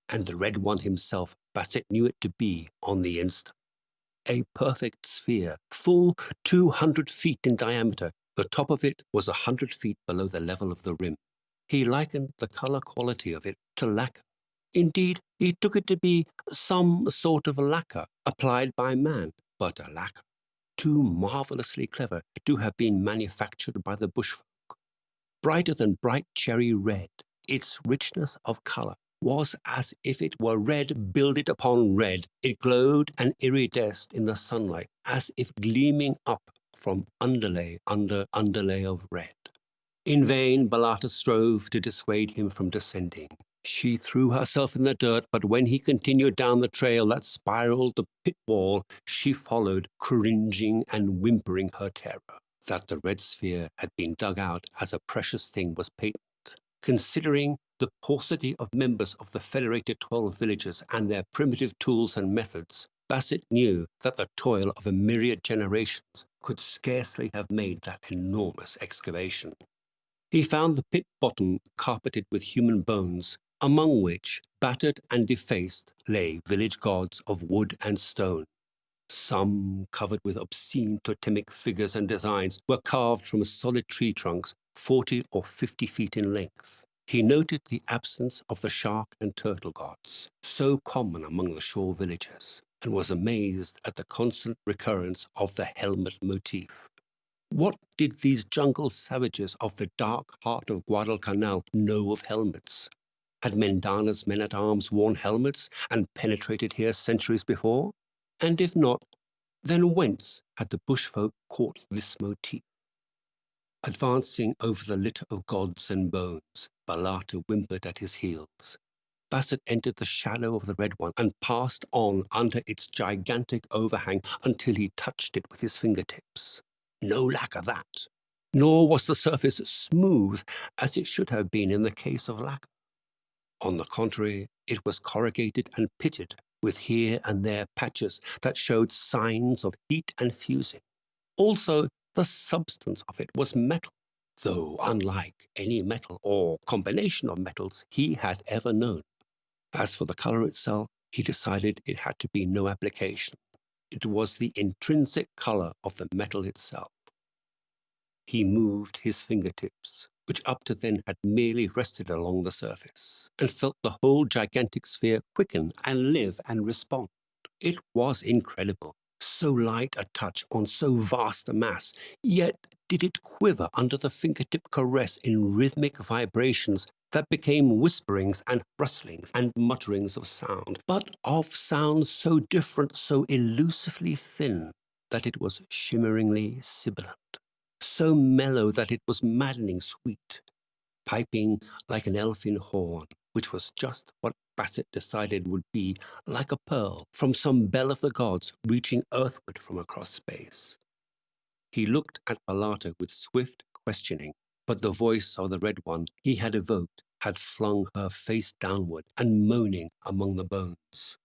and the Red One himself Bassett knew it to be on the instant. A perfect sphere, full 200 feet in diameter. The top of it was 100 feet below the level of the rim. He likened the color quality of it to lacquer. Indeed, he took it to be some sort of lacquer applied by man, but a lacquer too marvelously clever to have been manufactured by the bushfolk. Brighter than bright cherry red, its richness of color was as if it were red builded upon red. It glowed and iridesced in the sunlight, as if gleaming up from underlay under underlay of red. In vain Balata strove to dissuade him from descending. She threw herself in the dirt, but when he continued down the trail that spiraled the pit wall, she followed, cringing and whimpering her terror. That the red sphere had been dug out as a precious thing was patent. Considering the paucity of members of the federated 12 villages and their primitive tools and methods, Bassett knew that the toil of a myriad generations could scarcely have made that enormous excavation. He found the pit bottom carpeted with human bones, among which, battered and defaced, lay village gods of wood and stone. Some, covered with obscene totemic figures and designs, were carved from solid tree trunks 40 or 50 feet in length. He noted the absence of the shark and turtle gods, so common among the shore villages, and was amazed at the constant recurrence of the helmet motif. What did these jungle savages of the dark heart of Guadalcanal know of helmets? Had Mendana's men-at-arms worn helmets and penetrated here centuries before? And if not, then whence had the bushfolk caught this motif? Advancing over the litter of gods and bones, Balata whimpered at his heels. Bassett entered the shadow of the Red One and passed on under its gigantic overhang until he touched it with his fingertips. No lack of that. Nor was the surface smooth as it should have been in the case of lacquer. On the contrary, it was corrugated and pitted, with here and there patches that showed signs of heat and fusing. Also, the substance of it was metal, though unlike any metal or combination of metals he had ever known. As for the color itself, he decided it had to be no application. It was the intrinsic color of the metal itself. He moved his fingertips, which up to then had merely rested along the surface, and felt the whole gigantic sphere quicken and live and respond. It was incredible, so light a touch on so vast a mass, yet did it quiver under the fingertip caress in rhythmic vibrations that became whisperings and rustlings and mutterings of sound, but of sound so different, so elusively thin, that it was shimmeringly sibilant, so mellow that it was maddening sweet, piping like an elfin horn, which was just what Bassett decided would be like a pearl from some bell of the gods reaching earthward from across space. He looked at Balata with swift questioning, but the voice of the Red One he had evoked had flung her face downward and moaning among the bones.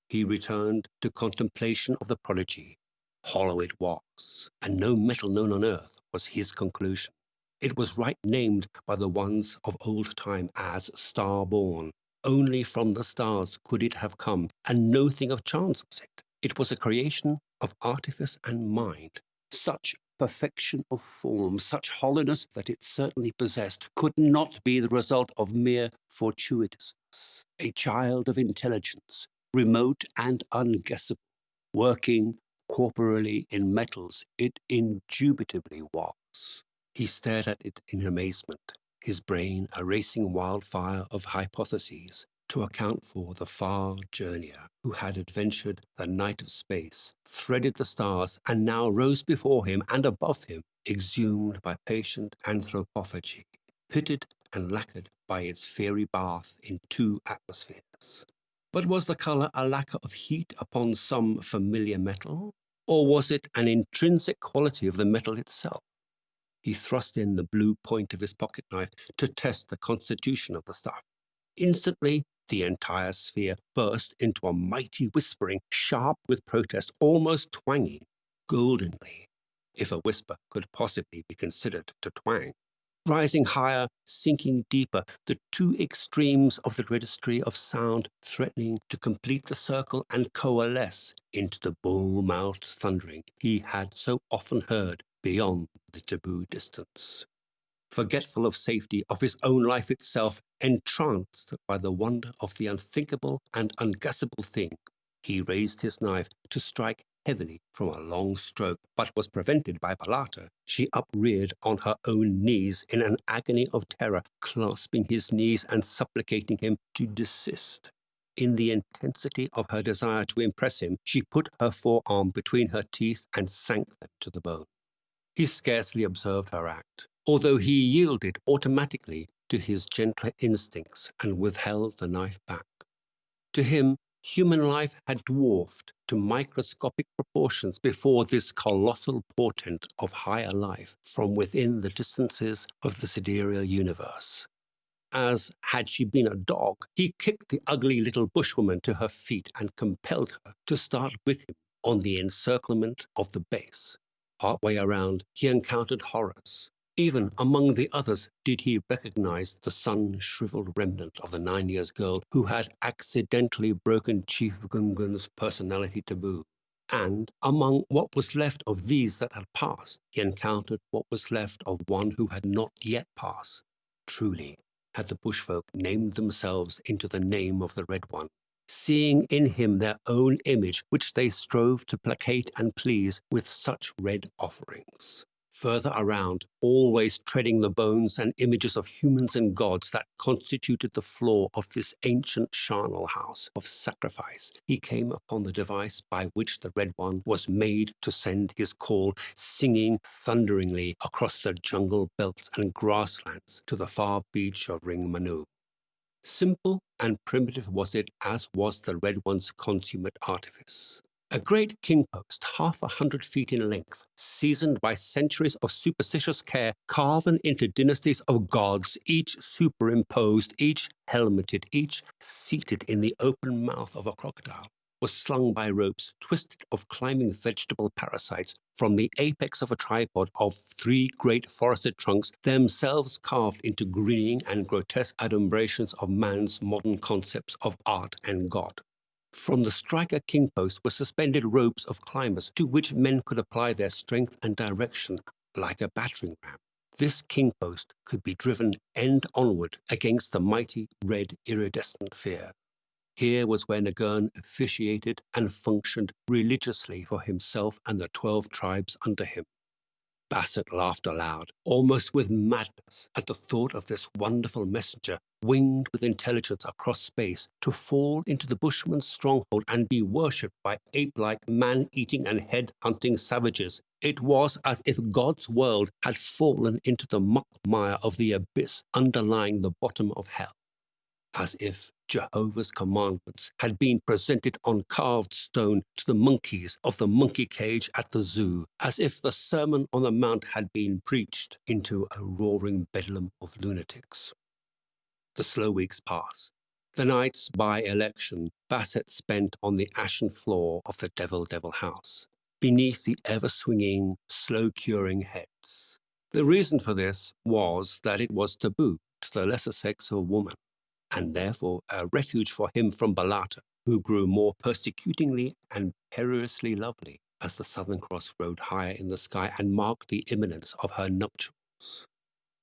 He returned to contemplation of the prodigy. Hollow it was, and no metal known on earth, was his conclusion. It was right named by the ones of old time as star-born. Only from the stars could it have come, and no thing of chance was it. It was a creation of artifice and mind. Such perfection of form, such hollowness that it certainly possessed, could not be the result of mere fortuitousness. A child of intelligence, remote and unguessable, working corporally in metals, it indubitably was. He stared at it in amazement, his brain a racing wildfire of hypotheses to account for the far journeyer who had adventured the night of space, threaded the stars, and now rose before him and above him, exhumed by patient anthropophagy, pitted and lacquered by its fiery bath in 2 atmospheres. But was the color a lacquer of heat upon some familiar metal? Or was it an intrinsic quality of the metal itself? He thrust in the blue point of his pocket knife to test the constitution of the stuff. Instantly, the entire sphere burst into a mighty whispering, sharp with protest, almost twanging, goldenly, if a whisper could possibly be considered to twang. Rising higher, sinking deeper, the 2 extremes of the registry of sound threatening to complete the circle and coalesce into the bull-mouthed thundering he had so often heard beyond the taboo distance. Forgetful of safety, of his own life itself, entranced by the wonder of the unthinkable and unguessable thing, he raised his knife to strike heavily from a long stroke, but was prevented by Balata. She upreared on her own knees in an agony of terror, clasping his knees and supplicating him to desist. In the intensity of her desire to impress him, she put her forearm between her teeth and sank them to the bone. He scarcely observed her act, although he yielded automatically to his gentler instincts and withheld the knife back. To him, human life had dwarfed to microscopic proportions before this colossal portent of higher life from within the distances of the sidereal universe. As had she been a dog, he kicked the ugly little bushwoman to her feet and compelled her to start with him on the encirclement of the base. Partway around, he encountered horrors. Even among the others did he recognize the sun-shriveled remnant of the 9-year girl who had accidentally broken Chief Gungun's personality taboo. And among what was left of these that had passed, he encountered what was left of one who had not yet passed. Truly, had the bushfolk named themselves into the name of the Red One, seeing in him their own image, which they strove to placate and please with such red offerings. Further around, always treading the bones and images of humans and gods that constituted the floor of this ancient charnel house of sacrifice, he came upon the device by which the Red One was made to send his call, singing thunderingly across the jungle belts and grasslands to the far beach of Ring Manu. Simple and primitive was it as was the Red One's consummate artifice. A great king post, 100 feet in length, seasoned by centuries of superstitious care, carven into dynasties of gods, each superimposed, each helmeted, each seated in the open mouth of a crocodile, was slung by ropes twisted of climbing vegetable parasites from the apex of a tripod of 3 great forested trunks, themselves carved into grinning and grotesque adumbrations of man's modern concepts of art and God. From the striker king post were suspended ropes of climbers to which men could apply their strength and direction like a battering ram. This king post could be driven end onward against the mighty red iridescent fear. Here was where Nagurn officiated and functioned religiously for himself and the 12 tribes under him. Basset laughed aloud, almost with madness, at the thought of this wonderful messenger, winged with intelligence across space, to fall into the bushman's stronghold and be worshipped by ape-like, man-eating and head-hunting savages. It was as if God's world had fallen into the muck mire of the abyss underlying the bottom of hell. As if Jehovah's commandments had been presented on carved stone to the monkeys of the monkey cage at the zoo, as if the Sermon on the Mount had been preached into a roaring bedlam of lunatics. The slow weeks passed. The nights by election Basset spent on the ashen floor of the Devil House, beneath the ever-swinging, slow-curing heads. The reason for this was that it was taboo to the lesser sex of woman, and therefore a refuge for him from Balata, who grew more persecutingly and perilously lovely as the Southern Cross rode higher in the sky and marked the imminence of her nuptials.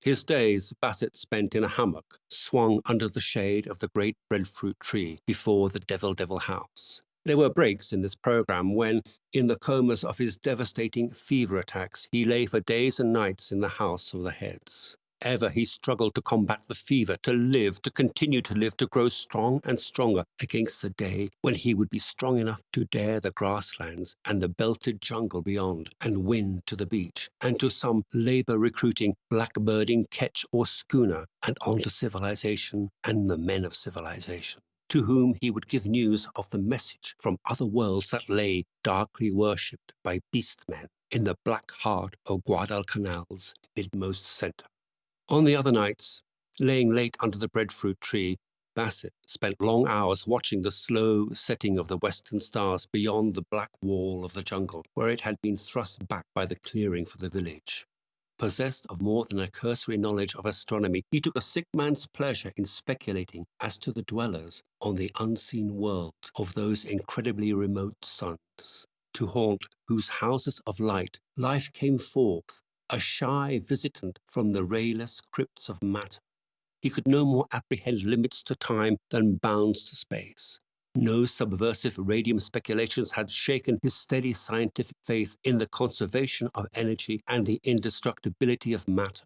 His days Basset spent in a hammock, swung under the shade of the great breadfruit tree before the Devil House. There were breaks in this program when, in the comas of his devastating fever attacks, he lay for days and nights in the House of the Heads. Ever he struggled to combat the fever, to live, to continue to live, to grow strong and stronger against the day when he would be strong enough to dare the grasslands and the belted jungle beyond, and win to the beach, and to some labor-recruiting, blackbirding ketch or schooner, and on to civilization and the men of civilization, to whom he would give news of the message from other worlds that lay darkly worshipped by beast-men in the black heart of Guadalcanal's midmost centre. On the other nights, laying late under the breadfruit tree, Basset spent long hours watching the slow setting of the western stars beyond the black wall of the jungle, where it had been thrust back by the clearing for the village. Possessed of more than a cursory knowledge of astronomy, he took a sick man's pleasure in speculating as to the dwellers on the unseen worlds of those incredibly remote suns, to haunt whose houses of light life came forth, a shy visitant from the rayless crypts of matter. He could no more apprehend limits to time than bounds to space. No subversive radium speculations had shaken his steady scientific faith in the conservation of energy and the indestructibility of matter.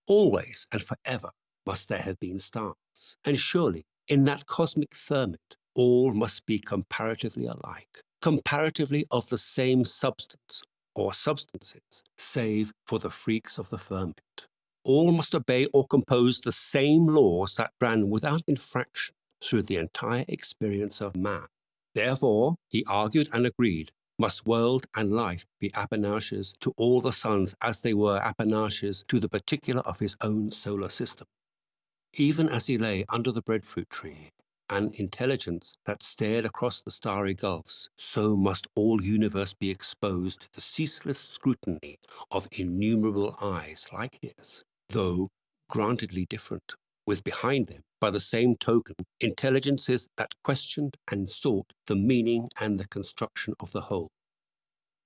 Always and forever must there have been stars, and surely in that cosmic firmament all must be comparatively alike, comparatively of the same substance or substances, save for the freaks of the firmament. All must obey or compose the same laws that ran without infraction through the entire experience of man. Therefore, he argued and agreed, must world and life be apanages to all the suns as they were apanages to the particular of his own solar system. Even as he lay under the breadfruit tree, an intelligence that stared across the starry gulfs, so must all universe be exposed to the ceaseless scrutiny of innumerable eyes like his, though grantedly different, with behind them, by the same token, intelligences that questioned and sought the meaning and the construction of the whole.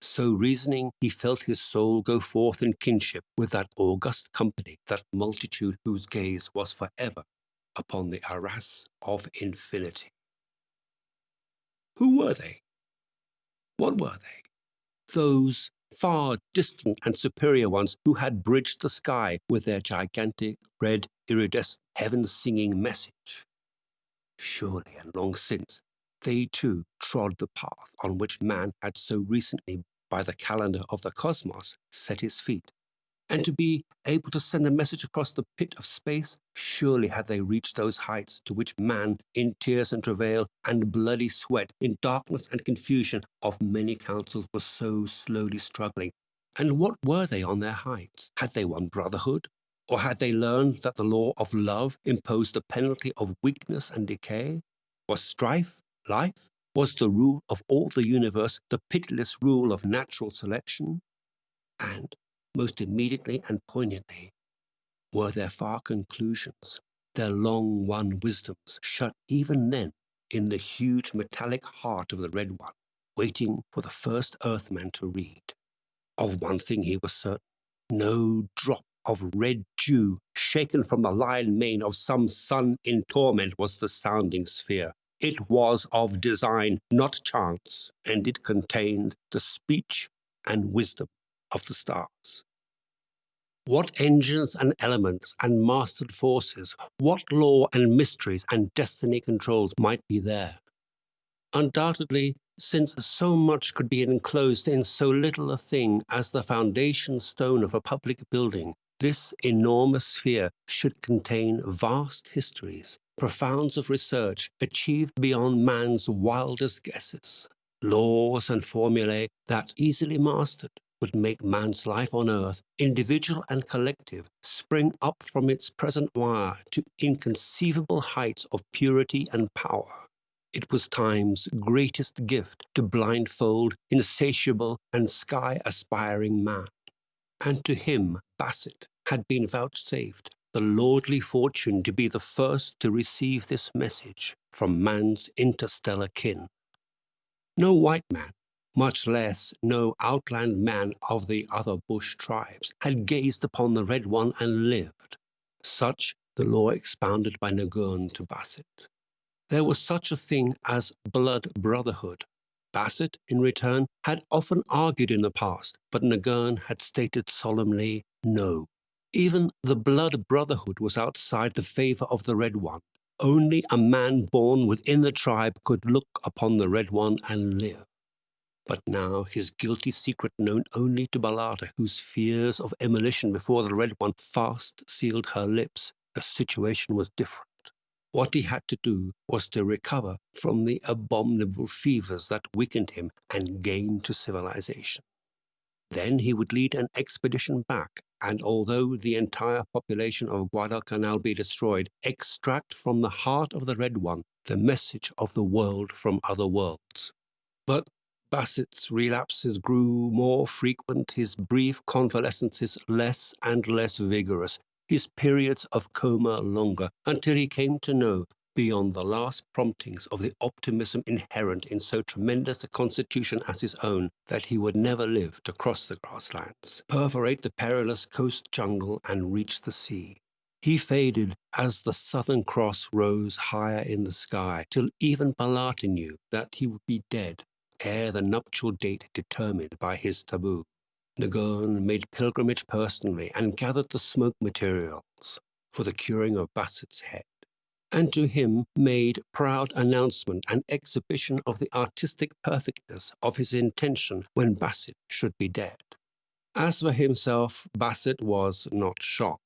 So reasoning, he felt his soul go forth in kinship with that august company, that multitude whose gaze was forever upon the arras of infinity. Who were they? What were they? Those far distant and superior ones who had bridged the sky with their gigantic, red, iridescent, heaven-singing message. Surely, and long since, they too trod the path on which man had so recently, by the calendar of the cosmos, set his feet. And to be able to send a message across the pit of space, surely had they reached those heights to which man, in tears and travail and bloody sweat, in darkness and confusion of many counsels, was so slowly struggling. And what were they on their heights? Had they won brotherhood? Or had they learned that the law of love imposed the penalty of weakness and decay? Was strife life? Was the rule of all the universe the pitiless rule of natural selection? And, most immediately and poignantly, were their far conclusions, their long-won wisdoms, shut even then in the huge metallic heart of the Red One, waiting for the first Earthman to read. Of one thing he was certain: no drop of red dew shaken from the lion mane of some sun in torment was the sounding sphere. It was of design, not chance, and it contained the speech and wisdom of the stars. What engines and elements and mastered forces, what law and mysteries and destiny controls might be there? Undoubtedly, since so much could be enclosed in so little a thing as the foundation stone of a public building, this enormous sphere should contain vast histories, profounds of research achieved beyond man's wildest guesses, laws and formulae that, easily mastered, would make man's life on earth, individual and collective, spring up from its present wire to inconceivable heights of purity and power. It was time's greatest gift to blindfold insatiable and sky-aspiring man. And to him, Bassett, had been vouchsafed the lordly fortune to be the first to receive this message from man's interstellar kin. No white man, much less no outland man of the other bush tribes, had gazed upon the Red One and lived. Such the law expounded by Nagurn to Bassett. There was such a thing as blood brotherhood. Bassett, in return, had often argued in the past, but Nagurn had stated solemnly, no. Even the blood brotherhood was outside the favor of the Red One. Only a man born within the tribe could look upon the Red One and live. But now his guilty secret known only to Balata, whose fears of immolation before the Red One fast sealed her lips, the situation was different. What he had to do was to recover from the abominable fevers that weakened him and gain to civilization. Then he would lead an expedition back, and although the entire population of Guadalcanal be destroyed, extract from the heart of the Red One the message of the world from other worlds. But Bassett's relapses grew more frequent, his brief convalescences less and less vigorous, his periods of coma longer, until he came to know, beyond the last promptings of the optimism inherent in so tremendous a constitution as his own, that he would never live to cross the grasslands, perforate the perilous coast jungle, and reach the sea. He faded as the Southern Cross rose higher in the sky, till even Balata knew that he would be dead ere the nuptial date determined by his taboo. Nagurn made pilgrimage personally and gathered the smoke materials for the curing of Bassett's head, and to him made proud announcement and exhibition of the artistic perfectness of his intention when Bassett should be dead. As for himself, Bassett was not shocked.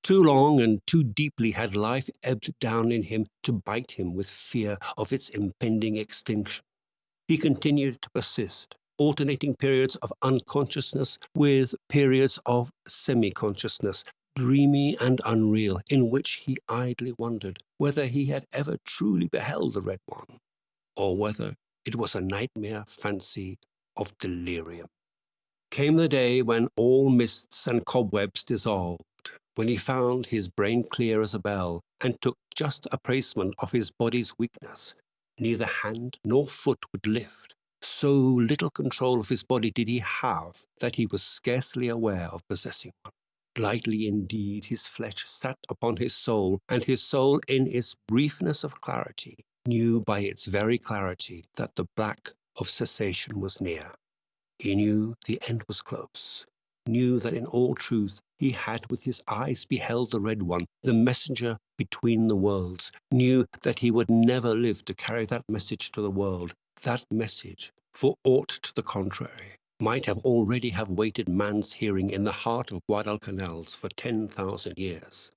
Too long and too deeply had life ebbed down in him to bite him with fear of its impending extinction. He continued to persist, alternating periods of unconsciousness with periods of semi-consciousness, dreamy and unreal, in which he idly wondered whether he had ever truly beheld the Red One, or whether it was a nightmare fancy of delirium. Came the day when all mists and cobwebs dissolved, when he found his brain clear as a bell, and took just appraisement of his body's weakness. Neither hand nor foot would lift. So little control of his body did he have that he was scarcely aware of possessing one. Lightly indeed his flesh sat upon his soul, and his soul, in its briefness of clarity, knew by its very clarity that the black of cessation was near. He knew the end was close, knew that in all truth he had with his eyes beheld the Red One, the messenger between the worlds, knew that he would never live to carry that message to the world, that message, for aught to the contrary. might have already have waited man's hearing in the heart of Guadalcanals for 10,000 years.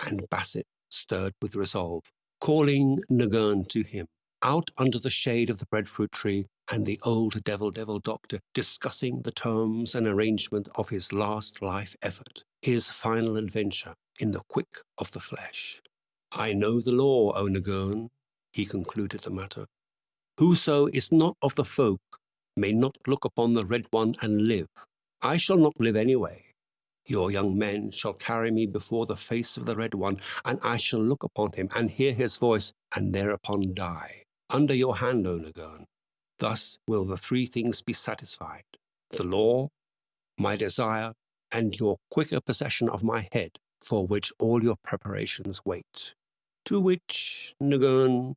And Basset stirred with resolve, calling Nagurn to him, out under the shade of the breadfruit tree, and the old devil doctor discussing the terms and arrangement of his last life effort, his final adventure in the quick of the flesh. I know the law, O Nagurn, he concluded the matter. Whoso is not of the folk may not look upon the Red One and live. I shall not live anyway. Your young men shall carry me before the face of the Red One, and I shall look upon him and hear his voice, and thereupon die. Under your hand, O Nagurn. Thus will the three things be satisfied: the law, my desire, and your quicker possession of my head, for which all your preparations wait. To which Nagurn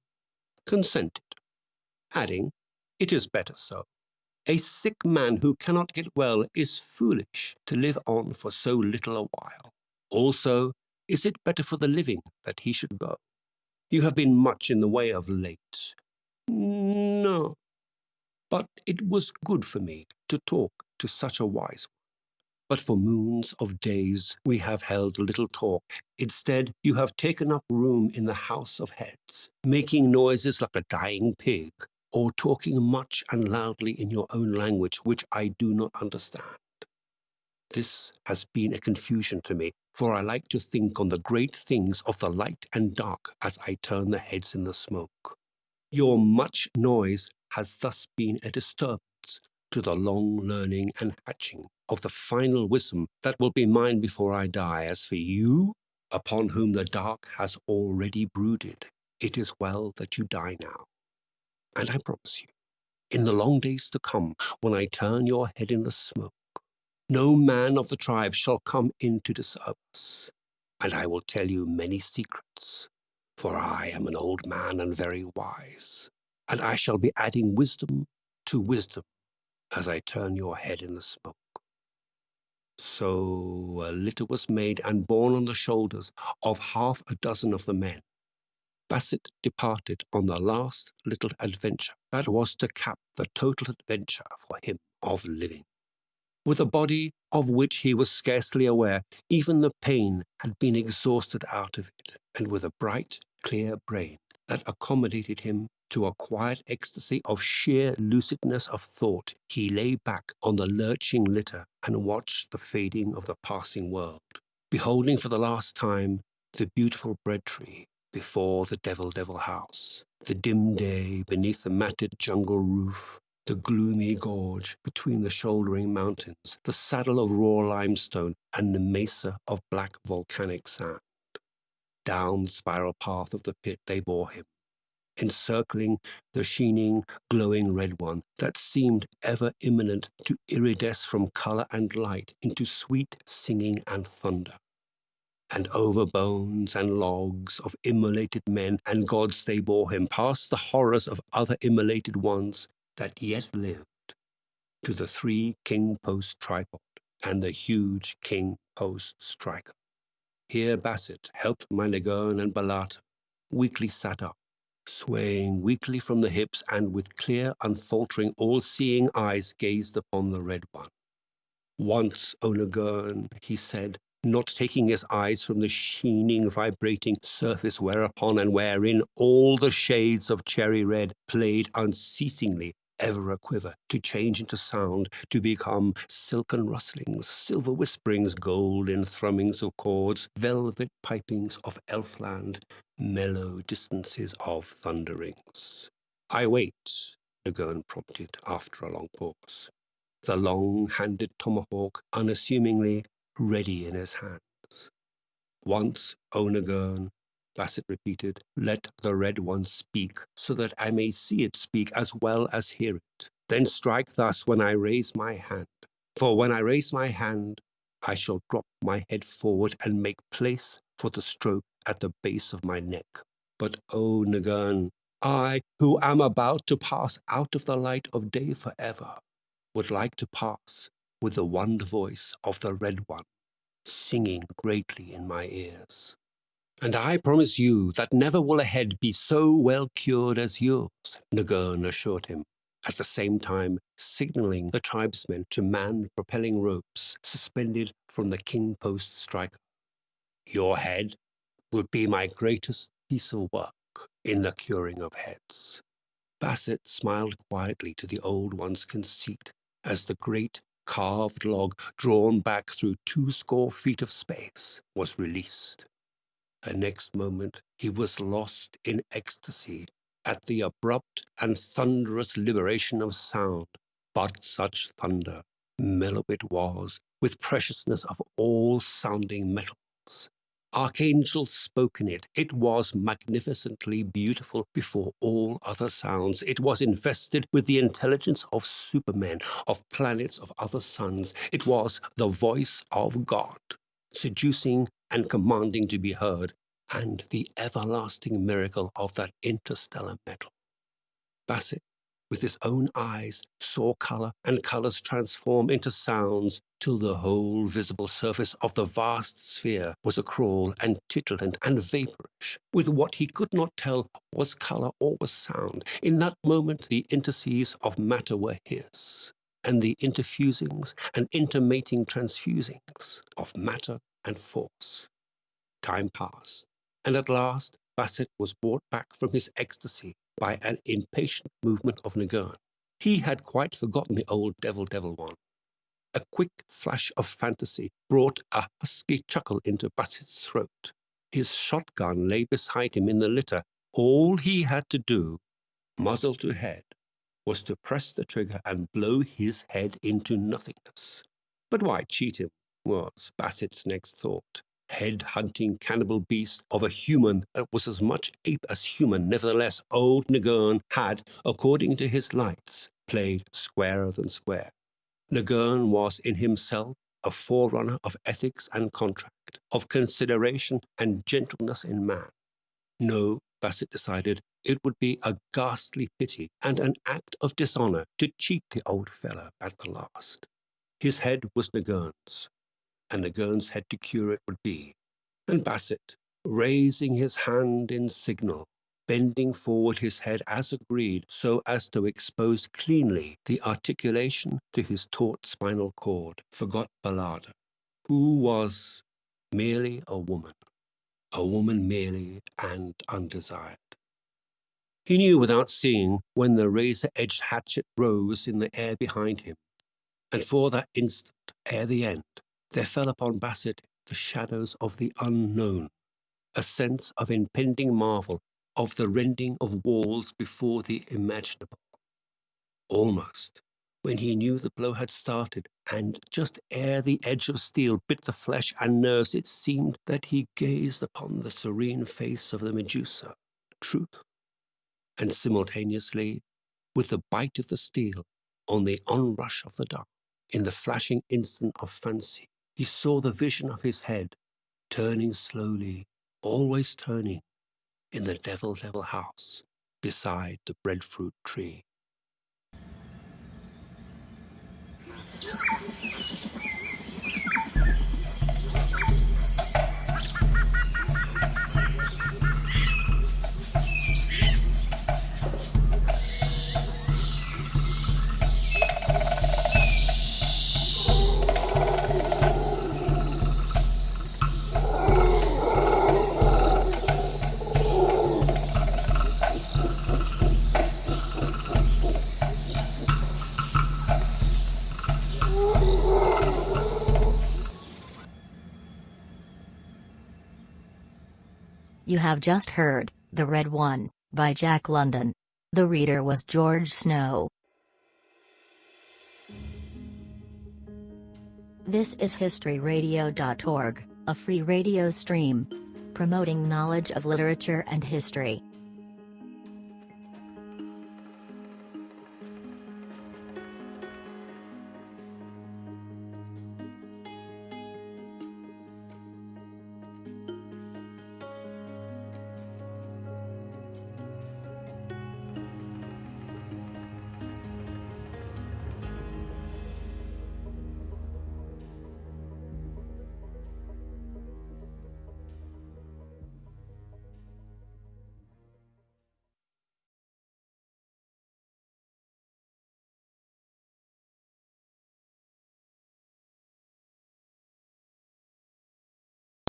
consented, adding, it is better so. A sick man who cannot get well is foolish to live on for so little a while. Also, is it better for the living that he should go? You have been much in the way of late. No, but it was good for me to talk to such a wise one. But for moons of days we have held little talk. Instead, you have taken up room in the house of heads, making noises like a dying pig, or talking much and loudly in your own language, which I do not understand. This has been a confusion to me, for I like to think on the great things of the light and dark as I turn the heads in the smoke. Your much noise has thus been a disturbance to the long learning and hatching of the final wisdom that will be mine before I die. As for you, upon whom the dark has already brooded, it is well that you die now. And I promise you, in the long days to come, when I turn your head in the smoke, no man of the tribe shall come in to disturb us, and I will tell you many secrets, for I am an old man and very wise, and I shall be adding wisdom to wisdom as I turn your head in the smoke. So a litter was made and borne on the shoulders of half a dozen of the men. Basset departed on the last little adventure that was to cap the total adventure for him of living. With a body of which he was scarcely aware, even the pain had been exhausted out of it, and with a bright, clear brain that accommodated him to a quiet ecstasy of sheer lucidness of thought, he lay back on the lurching litter and watched the fading of the passing world, beholding for the last time the beautiful bread tree before the devil house, the dim day beneath the matted jungle roof, the gloomy gorge between the shouldering mountains, the saddle of raw limestone, and the mesa of black volcanic sand. Down the spiral path of the pit they bore him, encircling the sheening, glowing red one that seemed ever imminent to iridesce from color and light into sweet singing and thunder. And over bones and logs of immolated men and gods they bore him, past the horrors of other immolated ones that yet lived, to the 3 king-post tripod and the huge king-post striker. Here Basset helped my Nagurn and Balata, weakly sat up, swaying weakly from the hips, and with clear, unfaltering, all-seeing eyes gazed upon the Red One. Once, O Nagurn, he said, not taking his eyes from the sheening, vibrating surface whereupon and wherein all the shades of cherry red played unceasingly, ever a quiver, to change into sound, to become silken rustlings, silver whisperings, golden thrummings of chords, velvet pipings of elfland, mellow distances of thunderings. I wait, Nagurn prompted after a long pause, the long-handed tomahawk unassumingly ready in his hands. Once, O Nagurn, Basset repeated, let the Red One speak, so that I may see it speak as well as hear it. Then strike thus when I raise my hand. For when I raise my hand, I shall drop my head forward and make place for the stroke at the base of my neck. But, O Nagurn, I, who am about to pass out of the light of day forever, would like to pass with the wonder voice of the Red One, singing greatly in my ears. And I promise you that never will a head be so well cured as yours, Nagurn assured him, at the same time signaling the tribesmen to man the propelling ropes suspended from the king post striker. Your head will be my greatest piece of work in the curing of heads. Bassett smiled quietly to the old one's conceit as the great carved log, drawn back through 20 feet of space, was released. The next moment he was lost in ecstasy at the abrupt and thunderous liberation of sound. But such thunder, mellow it was, with preciousness of all sounding metals. Archangels spoke in it. It was magnificently beautiful before all other sounds. It was invested with the intelligence of supermen, of planets, of other suns. It was the voice of God, seducing and commanding to be heard, and the everlasting miracle of that interstellar metal. Bassett, with his own eyes, saw color and colors transform into sounds till the whole visible surface of the vast sphere was acrawl and titillating and vaporish, with what he could not tell was color or was sound. In that moment the interstices of matter were his, and the interfusings and intermating transfusings of matter and force. Time passed, and at last Bassett was brought back from his ecstasy by an impatient movement of Nagurn. He had quite forgotten the old devil one. A quick flash of fantasy brought a husky chuckle into Bassett's throat. His shotgun lay beside him in the litter. All he had to do, muzzle to head, was to press the trigger and blow his head into nothingness. But why cheat him, was Bassett's next thought. Head-hunting cannibal beast of a human that was as much ape as human. Nevertheless, old Nagurn had, according to his lights, played squarer than square. Nagurn was in himself a forerunner of ethics and contract, of consideration and gentleness in man. No, Bassett decided, it would be a ghastly pity and an act of dishonor to cheat the old fellow at the last. His head was Nagurn's, and Nagurn's head to cure it would be. And Bassett, raising his hand in signal, bending forward his head as agreed, so as to expose cleanly the articulation to his taut spinal cord, forgot Ballada, who was merely a woman merely and undesired. He knew without seeing when the razor-edged hatchet rose in the air behind him, and for that instant, ere the end, there fell upon Bassett the shadows of the unknown, a sense of impending marvel, of the rending of walls before the imaginable. Almost, when he knew the blow had started, and just ere the edge of steel bit the flesh and nerves, it seemed that he gazed upon the serene face of the Medusa, truth, and simultaneously, with the bite of the steel, on the onrush of the dark, in the flashing instant of fancy, he saw the vision of his head, turning slowly, always turning, in the devil house, beside the breadfruit tree. You have just heard The Red One by Jack London. The reader was George Snow. This is historyradio.org, a free radio stream promoting knowledge of literature and history.